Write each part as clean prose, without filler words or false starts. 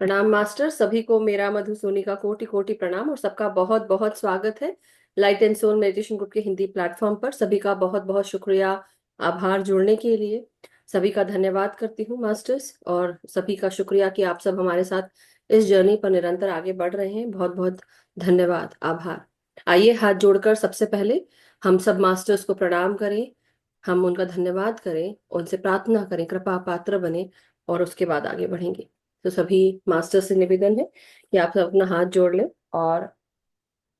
प्रणाम मास्टर। सभी को मेरा मधु सोनी का कोटि कोटि प्रणाम और सबका बहुत बहुत स्वागत है light and soul meditation group के हिंदी प्लेटफॉर्म पर। सभी का बहुत बहुत शुक्रिया, आभार जुड़ने के लिए। सभी का धन्यवाद करती हूँ मास्टर्स, और सभी का शुक्रिया कि आप सब हमारे साथ इस जर्नी पर निरंतर आगे बढ़ रहे हैं। बहुत बहुत धन्यवाद, आभार। आइए हाथ जोड़कर सबसे पहले हम सब मास्टर्स को प्रणाम करें, हम उनका धन्यवाद करें, उनसे प्रार्थना करें, कृपा पात्र बने, और उसके बाद आगे बढ़ेंगे। तो सभी मास्टर से निवेदन है कि आप सब अपना हाथ जोड़ लें और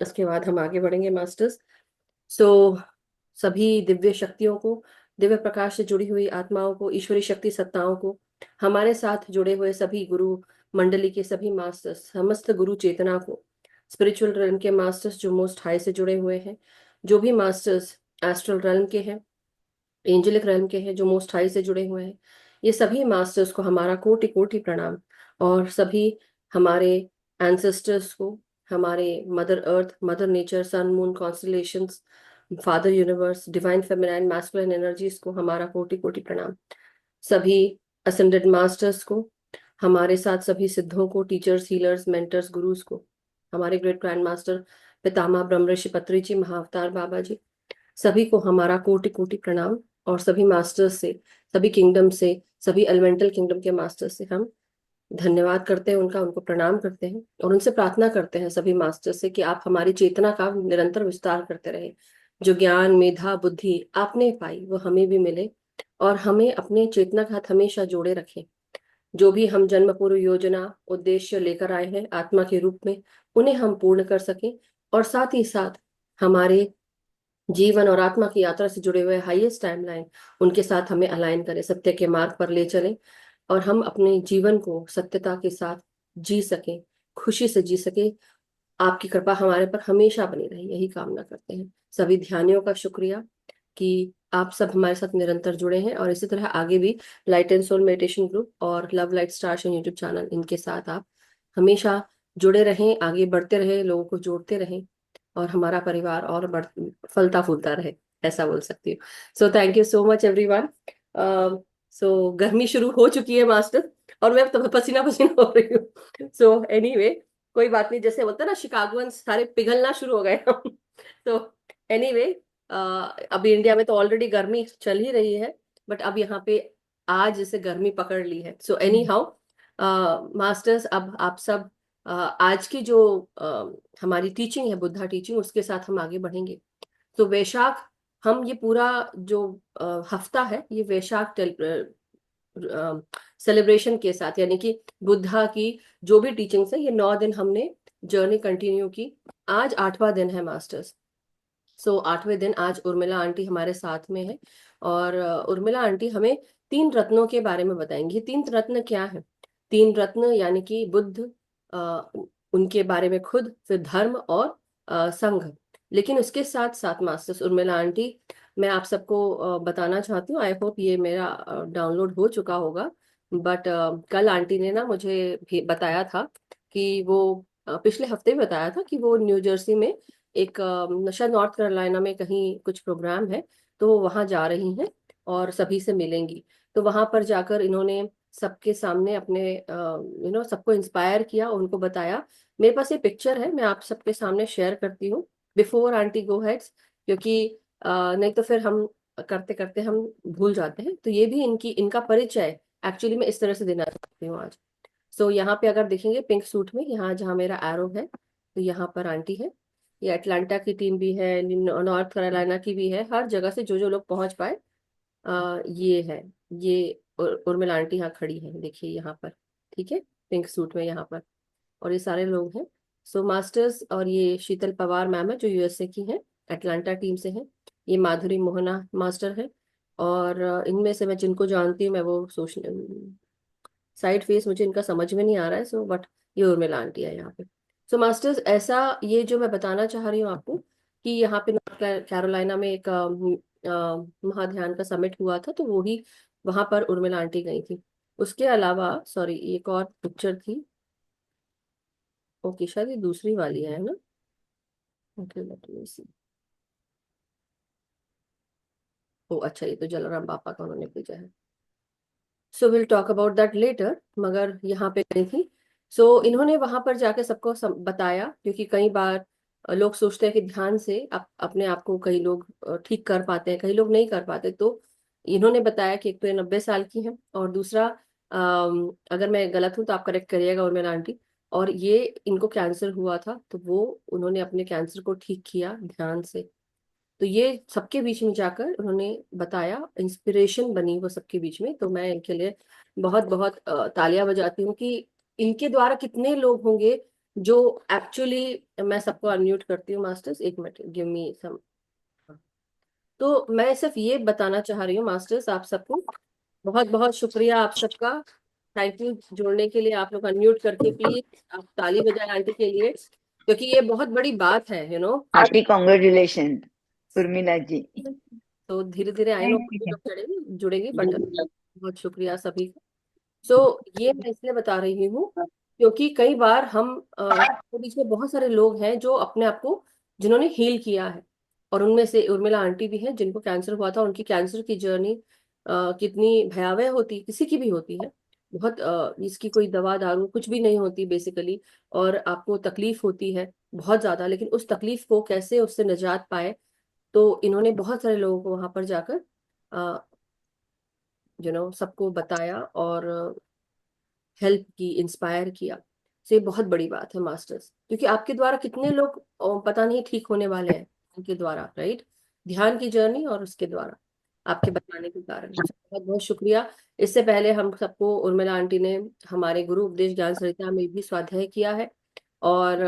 उसके बाद हम आगे बढ़ेंगे मास्टर्स। सो सभी दिव्य शक्तियों को, दिव्य प्रकाश से जुड़ी हुई आत्माओं को, ईश्वरी शक्ति सत्ताओं को, हमारे साथ जुड़े हुए सभी गुरु मंडली के सभी मास्टर्स, समस्त गुरु चेतना को, स्पिरिचुअल रेल्म के मास्टर्स जो मोस्ट हाई से जुड़े हुए हैं, जो भी मास्टर्स एस्ट्रल रेल्म के हैं, एंजेलिक रेल्म के हैं, जो मोस्ट हाई से जुड़े हुए हैं, ये सभी मास्टर्स को हमारा कोटि कोटि प्रणाम। और सभी हमारे एंसेस्टर्स को, हमारे mother earth, mother nature, sun moon constellations, father universe, divine feminine masculine energies को हमारा कोटि कोटि प्रणाम। सभी असेंडेड मास्टर्स को, हमारे साथ सभी सिद्धों को, टीचर्स, हीलर्स, मेंटर्स, गुरुज को, हमारे ग्रेट ग्रैंड मास्टर पितामह ब्रह्म ऋषि पत्री जी, महाअवतार बाबा जी, सभी को हमारा कोटि कोटि प्रणाम। और सभी मास्टर्स से, सभी किंगडम से, सभी एलिमेंटल किंगडम के मास्टर्स से हम धन्यवाद करते हैं उनका, उनको प्रणाम करते हैं और उनसे प्रार्थना करते हैं सभी मास्टर से कि आप हमारी चेतना का निरंतर विस्तार करते रहे। जो ज्ञान, मेधा, बुद्धि आपने पाई वो हमें भी मिले, और हमें अपने चेतना के साथ हमेशा जोड़े रखें। जो भी हम जन्म पूर्व योजना, उद्देश्य लेकर आए हैं आत्मा के रूप में, उन्हें हम पूर्ण कर सकें, और साथ ही साथ हमारे जीवन और आत्मा की यात्रा से जुड़े हुए हाईएस्ट टाइमलाइन, उनके साथ हमें अलाइन करें, सत्य के मार्ग पर ले चलें, और हम अपने जीवन को सत्यता के साथ जी सकें, खुशी से जी सके। आपकी कृपा हमारे पर हमेशा बनी रहे, यही कामना करते हैं। सभी ध्यानियों का शुक्रिया कि आप सब हमारे साथ निरंतर जुड़े हैं, और इसी तरह आगे भी light and soul meditation group और love light stars YouTube channel, इनके साथ आप हमेशा जुड़े रहें, आगे बढ़ते रहें, लोगों को जोड़ते रहें, और हमारा परिवार और फलता फूलता रहे, ऐसा बोल सकती हूँ। So thank you so much everyone. So गर्मी शुरू हो चुकी है मास्टर, और मैं तो पसीना पसीना हो रही हूँ। सो एनीवे, कोई बात नहीं, जैसे बोलते हैं ना शिकागोअंस सारे पिघलना शुरू हो गए हम। तो एनीवे, अभी इंडिया में तो ऑलरेडी गर्मी चल ही रही है, बट अब यहाँ पे आज जैसे गर्मी पकड़ ली है। सो एनी हाउ मास्टर्स, अब आप सब आज की जो हमारी टीचिंग है, बुद्धा टीचिंग, उसके साथ हम आगे बढ़ेंगे। तो वैशाख, हम ये पूरा जो हफ्ता है, ये वैशाख सेलिब्रेशन के साथ, यानी कि बुद्धा की जो भी टीचिंग्स है, ये 9 दिन हमने जर्नी कंटिन्यू की। आज 8वां दिन है मास्टर्स। सो 8वें दिन आज उर्मिला आंटी हमारे साथ में है, और उर्मिला आंटी हमें 3 रत्नों के बारे में बताएंगी। 3 रत्न क्या है? 3 रत्न यानी कि बुद्ध, अ, उनके बारे में खुद, फिर धर्म और संघ। लेकिन उसके साथ साथ मास्टर्स उर्मिला आंटी, मैं आप सबको बताना चाहती हूँ, आई होप ये मेरा डाउनलोड हो चुका होगा, बट कल आंटी ने ना मुझे बताया था कि वो पिछले हफ्ते भी बताया था कि वो न्यू जर्सी में एक शायद नॉर्थ कैरोलिना में कहीं कुछ प्रोग्राम है, तो वो वहां जा रही हैं और सभी से मिलेंगी। तो वहां पर जाकर इन्होंने सबके सामने अपने सबको इंस्पायर किया, उनको बताया। मेरे पास ये पिक्चर है, मैं आप सबके सामने शेयर करती हूँ बिफोर आंटी गो हेड्स, क्योंकि नहीं तो फिर हम करते करते हम भूल जाते हैं। तो ये भी इनकी इनका परिचय एक्चुअली मैं इस तरह से देना चाहती हूँ आज। सो यहाँ पे अगर देखेंगे पिंक सूट में, यहाँ जहाँ मेरा एरो है, तो यहाँ पर आंटी है। ये अटलांटा की टीम भी है, नॉर्थ कैरोलिना की भी है, हर जगह से जो जो लोग पहुंच पाए, ये है। ये उर्मिला आंटी यहाँ खड़ी है, देखिए यहाँ पर, ठीक है, पिंक सूट में यहाँ पर, और ये सारे लोग हैं। सो मास्टर्स, और ये शीतल पवार मैम है जो यूएसए की हैं, अटलांटा टीम से हैं। ये माधुरी मोहना मास्टर है, और इनमें से मैं जिनको जानती हूँ, मैं वो सोशल साइड फेस मुझे इनका समझ में नहीं आ रहा है, सो बट ये उर्मिला आंटी है यहाँ पे। सो मास्टर्स, ऐसा ये जो मैं बताना चाह रही हूँ आपको कि यहाँ पे नॉर्थ कैरोलिना में एक महाध्यान का समिट हुआ था, तो वो ही वहां पर उर्मिला आंटी गई थी। उसके अलावा सॉरी, एक और पिक्चर थी, ओके शायद ये दूसरी वाली है ना। ओके लेट मी सी। ओ अच्छा, ये तो जलाराम बापा का उन्होंने भेजा है। So will talk about that letter, मगर यहाँ पे गई थी सो इन्होंने वहां पर जाकर सबको बताया, क्योंकि कई बार लोग सोचते हैं कि ध्यान से अपने आप को कई लोग ठीक कर पाते हैं, कई लोग नहीं कर पाते। तो इन्होंने बताया कि एक तो ये 90 साल की है, और दूसरा अगर मैं गलत हूं तो आप करेक्ट करिएगा और मेरा आंटी, और ये इनको कैंसर हुआ था, तो वो उन्होंने अपने कैंसर को ठीक किया ध्यान से। तो ये सबके बीच में जाकर उन्होंने बताया, इंस्पिरेशन बनी वो सबके बीच में। तो मैं इनके लिए बहुत बहुत तालियां बजाती हूँ कि इनके द्वारा कितने लोग होंगे जो एक्चुअली। मैं सबको अनम्यूट करती हूँ मास्टर्स, एक मिनट, गिव मी सम। तो मैं सिर्फ ये बताना चाह रही हूँ मास्टर्स आप सबको, बहुत बहुत शुक्रिया आप सबका। थैंक यू जुड़ने के लिए। आप लोग अनम्यूट करके प्लीज आप ताली बजाएं आंटी के लिए, क्योंकि ये बहुत बड़ी बात है, हैप्पी कॉन्ग्रेचुलेशन उर्मिला जी। तो धीरे धीरे आई नो लोग जुड़ेंगे जुड़ेंगे, बट बहुत शुक्रिया सभी का। सो ये मैं इसलिए बता रही हूँ क्योंकि कई बार हम के बीच में बहुत सारे लोग हैं जो अपने आप को, जिन्होंने हील किया है, और उनमें से उर्मिला आंटी भी हैं जिनको कैंसर हुआ था। उनकी कैंसर की जर्नी कितनी भयावह होती, किसी की भी होती है, बहुत इसकी कोई दवा दारू कुछ भी नहीं होती बेसिकली, और आपको तकलीफ होती है बहुत ज्यादा, लेकिन उस तकलीफ को कैसे उससे निजात पाए। तो इन्होंने बहुत सारे लोगों को वहां पर जाकर सबको बताया और हेल्प की, इंस्पायर किया। तो ये बहुत बड़ी बात है मास्टर्स, क्योंकि आपके द्वारा कितने लोग पता नहीं ठीक होने वाले हैं उनके द्वारा, राइट? ध्यान की जर्नी और उसके द्वारा आपके बताने के कारण। बहुत बहुत शुक्रिया। इससे पहले हम सबको उर्मिला आंटी ने हमारे गुरु उपदेश ज्ञान सरिता में भी स्वाध्याय किया है, और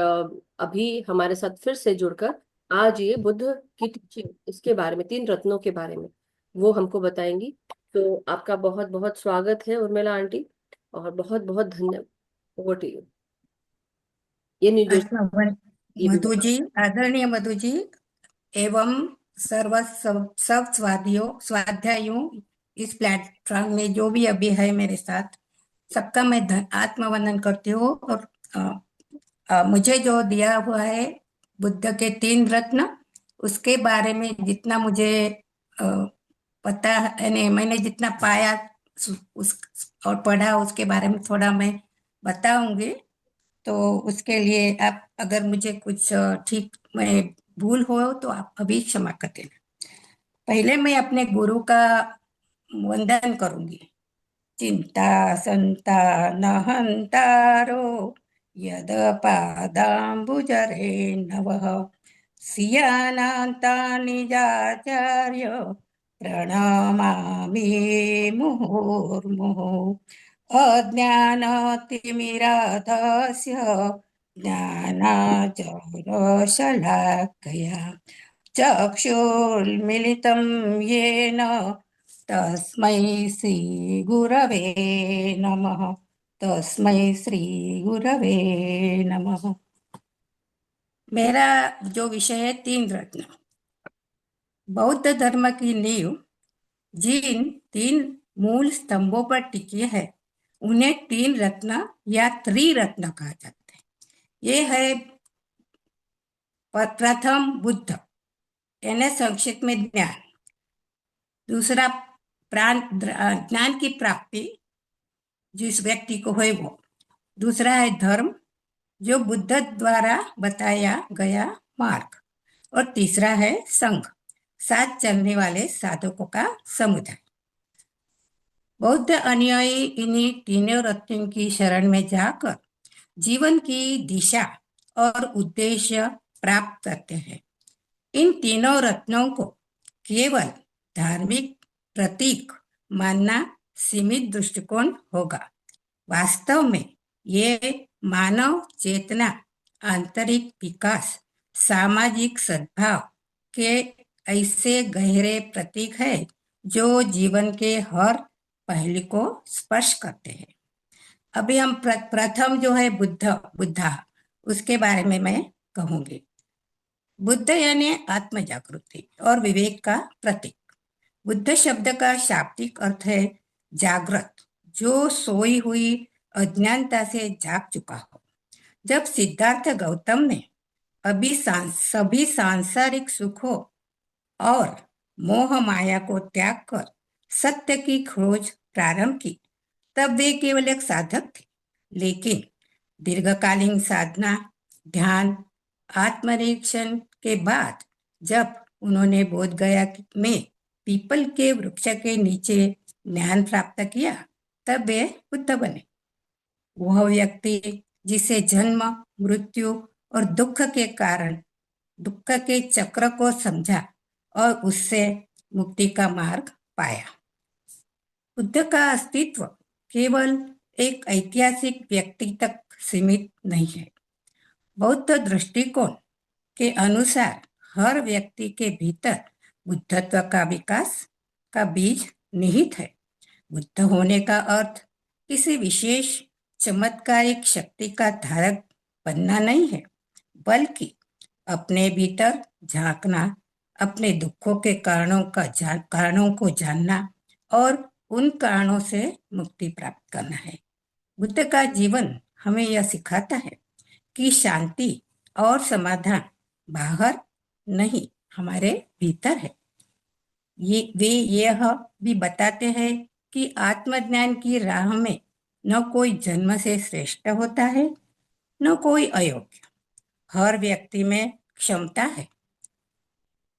अभी हमारे साथ फिर से जुड़कर आज ये बुद्ध की टीचिंग, इसके बारे में, 3 रत्नों के बारे में वो हमको बताएंगी। तो आपका बहुत बहुत स्वागत है उर्मिला आंटी, और बहुत बहुत धन्यवाद। Over to you. ये निर्देश ये भी मधु बता। जी, आदरणीय मधु जी, एवं सब स्वाध्यायों इस प्लेटफॉर्म में जो भी अभी है मेरे साथ, सबका मैं आत्मवंदन करती हूँ। और मुझे जो दिया हुआ है बुद्ध के 3 रत्न, उसके बारे में जितना मुझे अ, पता है, नहीं मैंने जितना पाया उस और पढ़ा, उसके बारे में थोड़ा मैं बताऊंगी। तो उसके लिए आप अगर मुझे कुछ ठीक मैं भूल हो तो आप अभी क्षमा कर देना। पहले मैं अपने गुरु का वंदन करूंगी। चिंता संता न हंतारो यद पादाम्बुजरे नवः सियानान्ता निजाचार्य प्रणमामि मुहुर्मुहुः। अज्ञानतिमिराधस्य ज्ञानाञ्जनशलाकया चक्षुर्मिलितं येन तस्मै श्रीगुरवे नमः। तस्मै श्रीगुरवे नमः। मेरा जो विषय है 3 रत्न। बौद्ध धर्म की नींव जिन 3 मूल स्तंभों पर टिकी है उन्हें 3 रत्न या त्रिरत्न कहा जाता है। ये है प्रथम बुद्ध, यानी संक्षिप्त में ज्ञान। दूसरा ज्ञान की प्राप्ति जिस व्यक्ति को है वो। दूसरा है धर्म, जो बुद्ध द्वारा बताया गया मार्ग। और तीसरा है संघ, साथ चलने वाले साधकों का समुदाय। बौद्ध अनुयायी इन्हीं 3 रत्नों की शरण में जाकर जीवन की दिशा और उद्देश्य प्राप्त करते हैं। इन 3 रत्नों को केवल धार्मिक प्रतीक मानना सीमित दृष्टिकोण होगा। वास्तव में ये मानव चेतना, आंतरिक विकास, सामाजिक सद्भाव के ऐसे गहरे प्रतीक है जो जीवन के हर पहलू को स्पर्श करते हैं। अभी हम प्रथम जो है बुद्धा, उसके बारे में मैं कहूंगी। बुद्ध यानी आत्म जागृति और विवेक का प्रतीक। बुद्ध शब्द का शाब्दिक अर्थ है जागृत, जो सोई हुई अज्ञानता से जाग चुका हो। जब सिद्धार्थ गौतम ने सभी सांसारिक सुखों और मोह माया को त्याग कर सत्य की खोज प्रारंभ की, तब वे केवल एक साधक थे। लेकिन दीर्घकालीन साधना, ध्यान, आत्मनिरीक्षण के बाद जब उन्होंने बोध गया में पीपल के वृक्ष के नीचे ज्ञान प्राप्त किया, तब वे बुद्ध बने। वह व्यक्ति जिसे जन्म, मृत्यु और दुख के कारण, दुख के चक्र को समझा और उससे मुक्ति का मार्ग पाया। बुद्ध का अस्तित्व केवल एक ऐतिहासिक व्यक्ति तक सीमित नहीं है। बौद्ध दृष्टिकोण के अनुसार हर व्यक्ति के भीतर बुद्धत्व का विकास का बीज निहित है। बुद्ध होने का अर्थ किसी विशेष चमत्कारिक शक्ति का धारक बनना नहीं है, बल्कि अपने भीतर झांकना, अपने दुखों के कारणों को जानना और उन कारणों से मुक्ति प्राप्त करना है। बुद्ध का जीवन हमें यह सिखाता है कि शांति और समाधान बाहर नहीं, हमारे भीतर है। वे यह भी बताते हैं कि आत्मज्ञान की राह में न कोई जन्म से श्रेष्ठ होता है, न कोई अयोग्य। हर व्यक्ति में क्षमता है,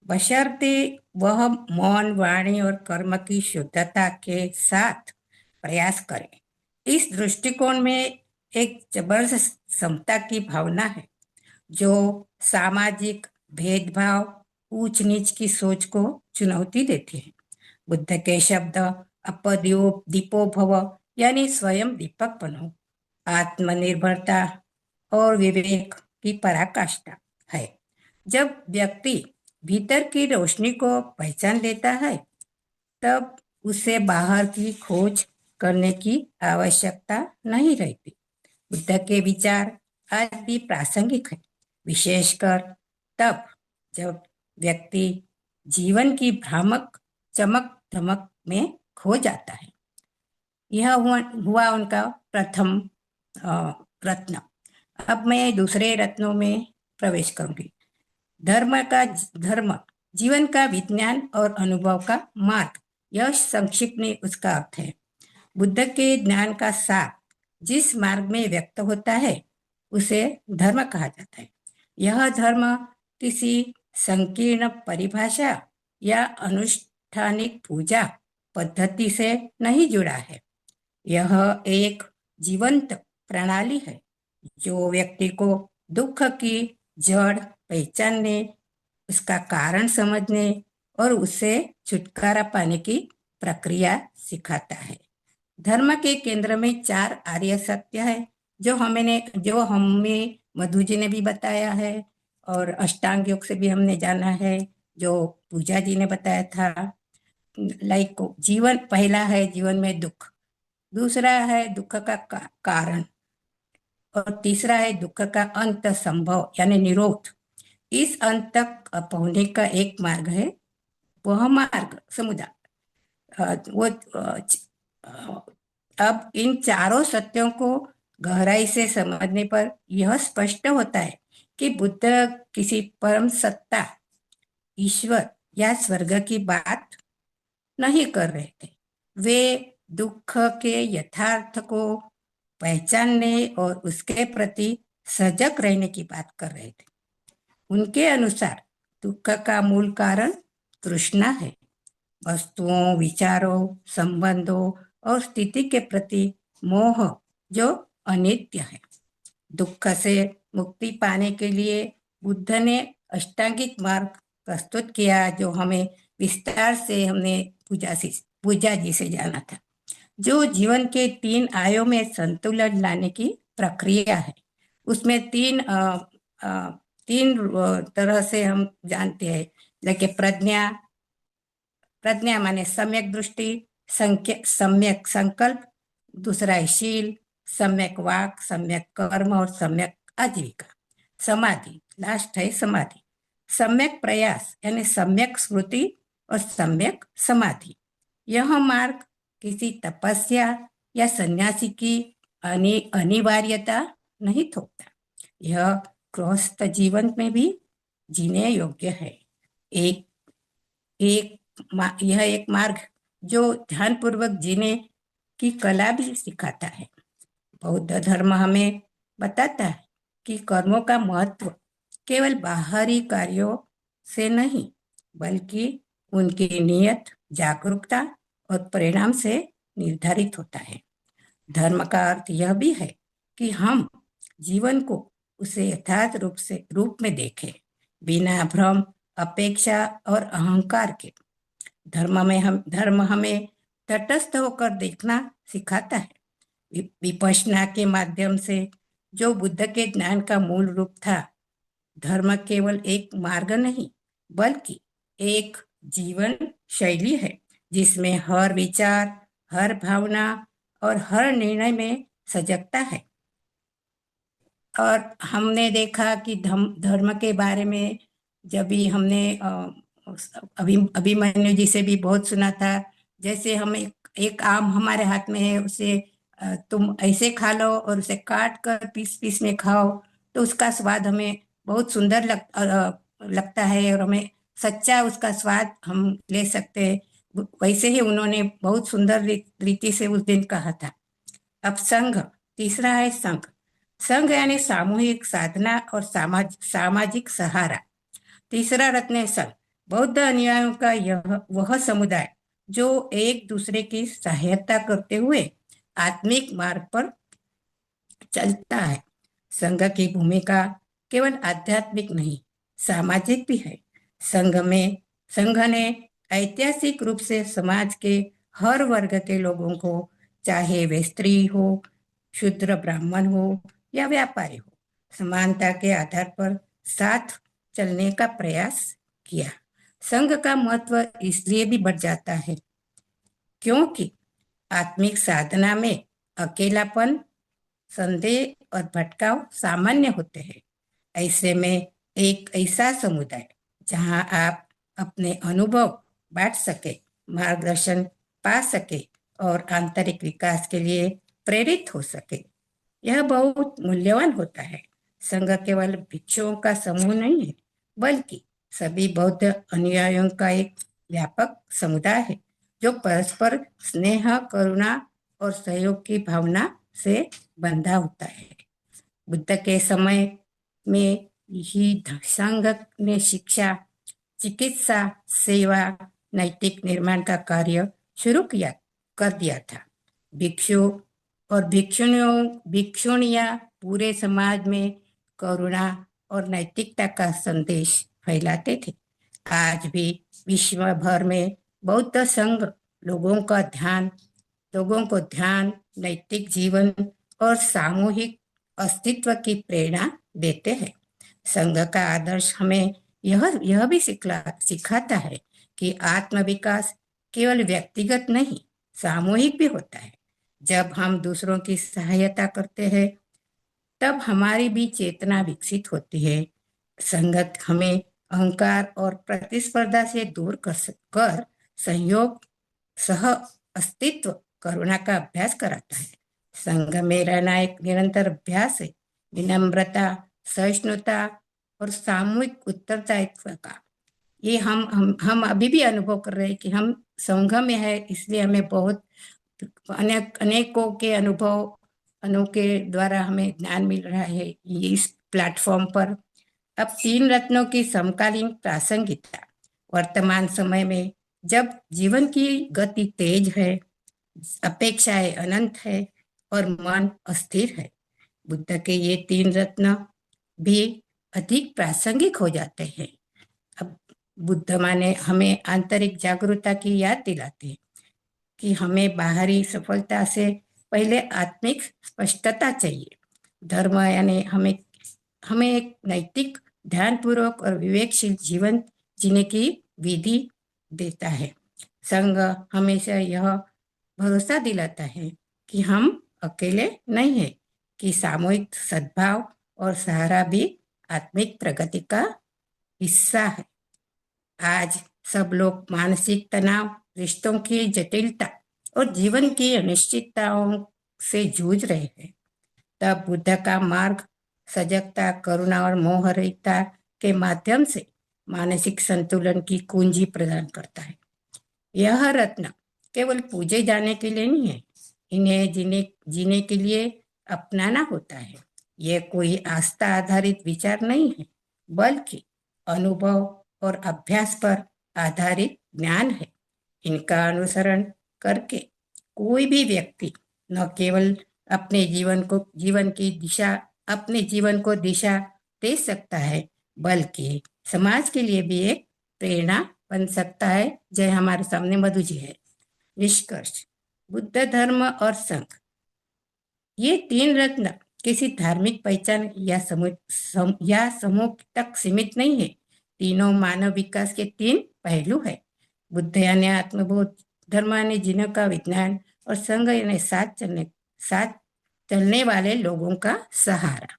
बशर्ते वह मौन, वाणी और कर्म की शुद्धता के साथ प्रयास करे। इस दृष्टिकोण में एक जबरदस्त समता की भावना है, जो सामाजिक भेदभाव, ऊंच नीच की सोच को चुनौती देती है। बुद्ध के शब्द दीपो भव यानी स्वयं दीपक बनो, आत्मनिर्भरता और विवेक की पराकाष्ठा है। जब व्यक्ति भीतर की रोशनी को पहचान लेता है, तब उसे बाहर की खोज करने की आवश्यकता नहीं रहती। बुद्ध के विचार आज भी प्रासंगिक है, विशेषकर तब जब व्यक्ति जीवन की भ्रामक चमक धमक में खो जाता है। यह हुआ उनका प्रथम रत्न। अब मैं दूसरे रत्नों में प्रवेश करूंगी। धर्म जीवन का विज्ञान और अनुभव का मार्ग, यह संक्षिप्त में उसका अर्थ है। बुद्ध के ज्ञान का सार जिस मार्ग में व्यक्त होता है, उसे धर्म कहा जाता है। यह धर्म किसी संकीर्ण परिभाषा या अनुष्ठानिक पूजा पद्धति से नहीं जुड़ा है। यह एक जीवंत प्रणाली है, जो व्यक्ति को दुख की जड़ पहचानने, उसका कारण समझने और उससे छुटकारा पाने की प्रक्रिया सिखाता है। धर्म के केंद्र में 4 आर्य सत्य है, जो हमें मधु जी ने भी बताया है और अष्टांग योग से भी हमने जाना है, जो पूजा जी ने बताया था। जीवन पहला है जीवन में दुख, दूसरा है दुख का कारण और तीसरा है दुख का अंत संभव यानी निरोध। इस अंत तक पहुंचने का एक मार्ग है, वह मार्ग अब इन चारों सत्यों को गहराई से समझने पर यह स्पष्ट होता है कि बुद्ध किसी परम सत्ता, ईश्वर या स्वर्ग की बात नहीं कर रहे थे। वे दुख के यथार्थ को पहचानने और उसके प्रति सजग रहने की बात कर रहे थे। उनके अनुसार दुख का मूल कारण तृष्णा है, वस्तुओं, विचारों, संबंधों और स्थिति के प्रति मोह, जो अनित्य है। दुख से मुक्ति पाने के लिए बुद्ध ने अष्टांगिक मार्ग प्रस्तुत किया, जो हमें विस्तार से हमने पूजा जी से जाना था, जो जीवन के 3 आयों में संतुलन लाने की प्रक्रिया है। उसमें 3 तरह से हम जानते हैं, जैसे प्रज्ञा माने सम्यक दृष्टि, सम्यक संकल्प, दूसरा है शील, सम्यक वाक, सम्यक कर्म और सम्यक आजीविका। समाधि, लास्ट है समाधि। सम्यक प्रयास यानी सम्यक स्मृति और सम्यक समाधि। यह मार्ग किसी तपस्या या सन्यासी की अनिवार्यता नहीं थोपता। यह गृहस्थ जीवन में भी जीने योग्य है। यह एक मार्ग जो ध्यानपूर्वक जीने की कला भी सिखाता है। बौद्ध धर्म हमें बताता है कि कर्मों का महत्व केवल बाहरी कार्यों से नहीं, बल्कि उनकी नियत, जागरूकता और परिणाम से निर्धारित होता है। धर्म का अर्थ यह भी है कि हम जीवन को उसे यथार्थ रूप में देखें, बिना भ्रम, अपेक्षा और अहंकार के। धर्म हमें तटस्थ होकर देखना सिखाता है। विपश्यना के माध्यम से जो बुद्ध के ज्ञान का मूल रूप था, धर्म केवल एक मार्ग नहीं, बल्कि एक जीवन शैली है जिसमें हर विचार, हर भावना और हर निर्णय में सजगता है। और हमने देखा कि धर्म के बारे में जब भी हमने अभिमन्यु जी से भी बहुत सुना था। जैसे हम एक आम हमारे हाथ में है, उसे तुम ऐसे खा लो और उसे काट कर पीस पीस में खाओ, तो उसका स्वाद हमें बहुत सुंदर लगता है और हमें सच्चा उसका स्वाद हम ले सकते हैं। वैसे ही उन्होंने बहुत सुंदर रीति से उस दिन कहा था। अब संघ, तीसरा है संघ। संघ यानी सामूहिक साधना और सामाजिक सहारा। तीसरा रत्न है संघ। बौद्ध अनुयायियों का यह वह समुदाय जो एक दूसरे की सहायता करते हुए आत्मिक मार्ग पर चलता है। संघ की भूमिका केवल आध्यात्मिक नहीं, सामाजिक भी है। संघ ने ऐतिहासिक रूप से समाज के हर वर्ग के लोगों को, चाहे वे स्त्री हो, शूद्र ब्राह्मण हो या व्यापारी हो, समानता के आधार पर साथ चलने का प्रयास किया। संघ का महत्व इसलिए भी बढ़ जाता है क्योंकि आत्मिक साधना में अकेलापन, संदेह और भटकाव सामान्य होते हैं। ऐसे में एक ऐसा समुदाय जहां आप अपने अनुभव बांट सके, मार्गदर्शन पा सके और आंतरिक विकास के लिए प्रेरित हो सके, यह बहुत मूल्यवान होता है। संघ केवल भिक्षुओं का समूह नहीं है, बल्कि सभी बौद्ध अनुयायियों का एक व्यापक समुदाय है जो परस्पर स्नेह, करुणा और सहयोग की भावना से बंधा होता है। बुद्ध के समय में ही संघ ने शिक्षा, चिकित्सा, सेवा, नैतिक निर्माण का कार्य शुरू कर दिया था। भिक्षु और भिक्षुणियां पूरे समाज में करुणा और नैतिकता का संदेश फैलाते थे। आज भी विश्व भर में बौद्ध संघ लोगों को ध्यान, नैतिक जीवन और सामूहिक अस्तित्व की प्रेरणा देते हैं। संघ का आदर्श हमें यह भी सिखाता है कि आत्म विकास केवल व्यक्तिगत नहीं, सामूहिक भी होता है। जब हम दूसरों की सहायता करते हैं, तब हमारी भी चेतना विकसित होती है। संगत हमें अहंकार और प्रतिस्पर्धा से दूर कर सहयोग, सह अस्तित्व, करुणा का अभ्यास कराता है। संघ में रहना एक निरंतर अभ्यास है, विनम्रता, सहिष्णुता और सामूहिक उत्तरदायित्व का। ये हम अभी भी अनुभव कर रहे हैं कि हम संघ में है, इसलिए हमें बहुत अनेकों के अनुभव के द्वारा हमें ज्ञान मिल रहा है ये इस प्लेटफॉर्म पर। अब तीन रत्नों की समकालीन प्रासंगिकता। वर्तमान समय में जब जीवन की गति तेज है, अपेक्षाएं अनंत है और मन अस्थिर है, बुद्ध के ये तीन रत्न भी अधिक प्रासंगिक हो जाते हैं। अब बुद्ध माने हमें आंतरिक जागरूकता की याद दिलाते हैं कि हमें बाहरी सफलता से पहले आत्मिक स्पष्टता चाहिए। धर्म यानी हमें एक नैतिक, ध्यानपूर्वक और विवेकशील जीवन जीने की विधि देता है। संघ हमेशा यह भरोसा दिलाता है कि हम अकेले नहीं हैं, कि सामूहिक सद्भाव और सहारा भी आत्मिक प्रगति का हिस्सा है। आज सब लोग मानसिक तनाव, रिश्तों की जटिलता और जीवन की अनिश्चितताओं से जूझ रहे हैं। तब बुद्ध का मार्ग सजगता, करुणा और मोहरहितता के माध्यम से मानसिक संतुलन की कुंजी प्रदान करता है। यह रत्न केवल पूजे जाने के लिए नहीं है, इन्हें जीने के लिए अपनाना होता है। ये कोई आस्था आधारित विचार नहीं है, बल्कि अनुभव और अभ्यास पर आधारित ज्ञान है। इनका अनुसरण करके कोई भी व्यक्ति न केवल अपने जीवन को दिशा दे सकता है, बल्कि समाज के लिए भी एक प्रेरणा बन सकता है। जय हमारे सामने मधु जी है। निष्कर्ष, बुद्ध धर्म और संघ, ये तीन रत्न किसी धार्मिक पहचान या समूह तक सीमित नहीं है। तीनों मानव विकास के तीन पहलू है। बुद्ध यानी आत्मबोध, धर्म यानी जीने का विज्ञान, और संघ यानी साथ चलने वाले लोगों का सहारा।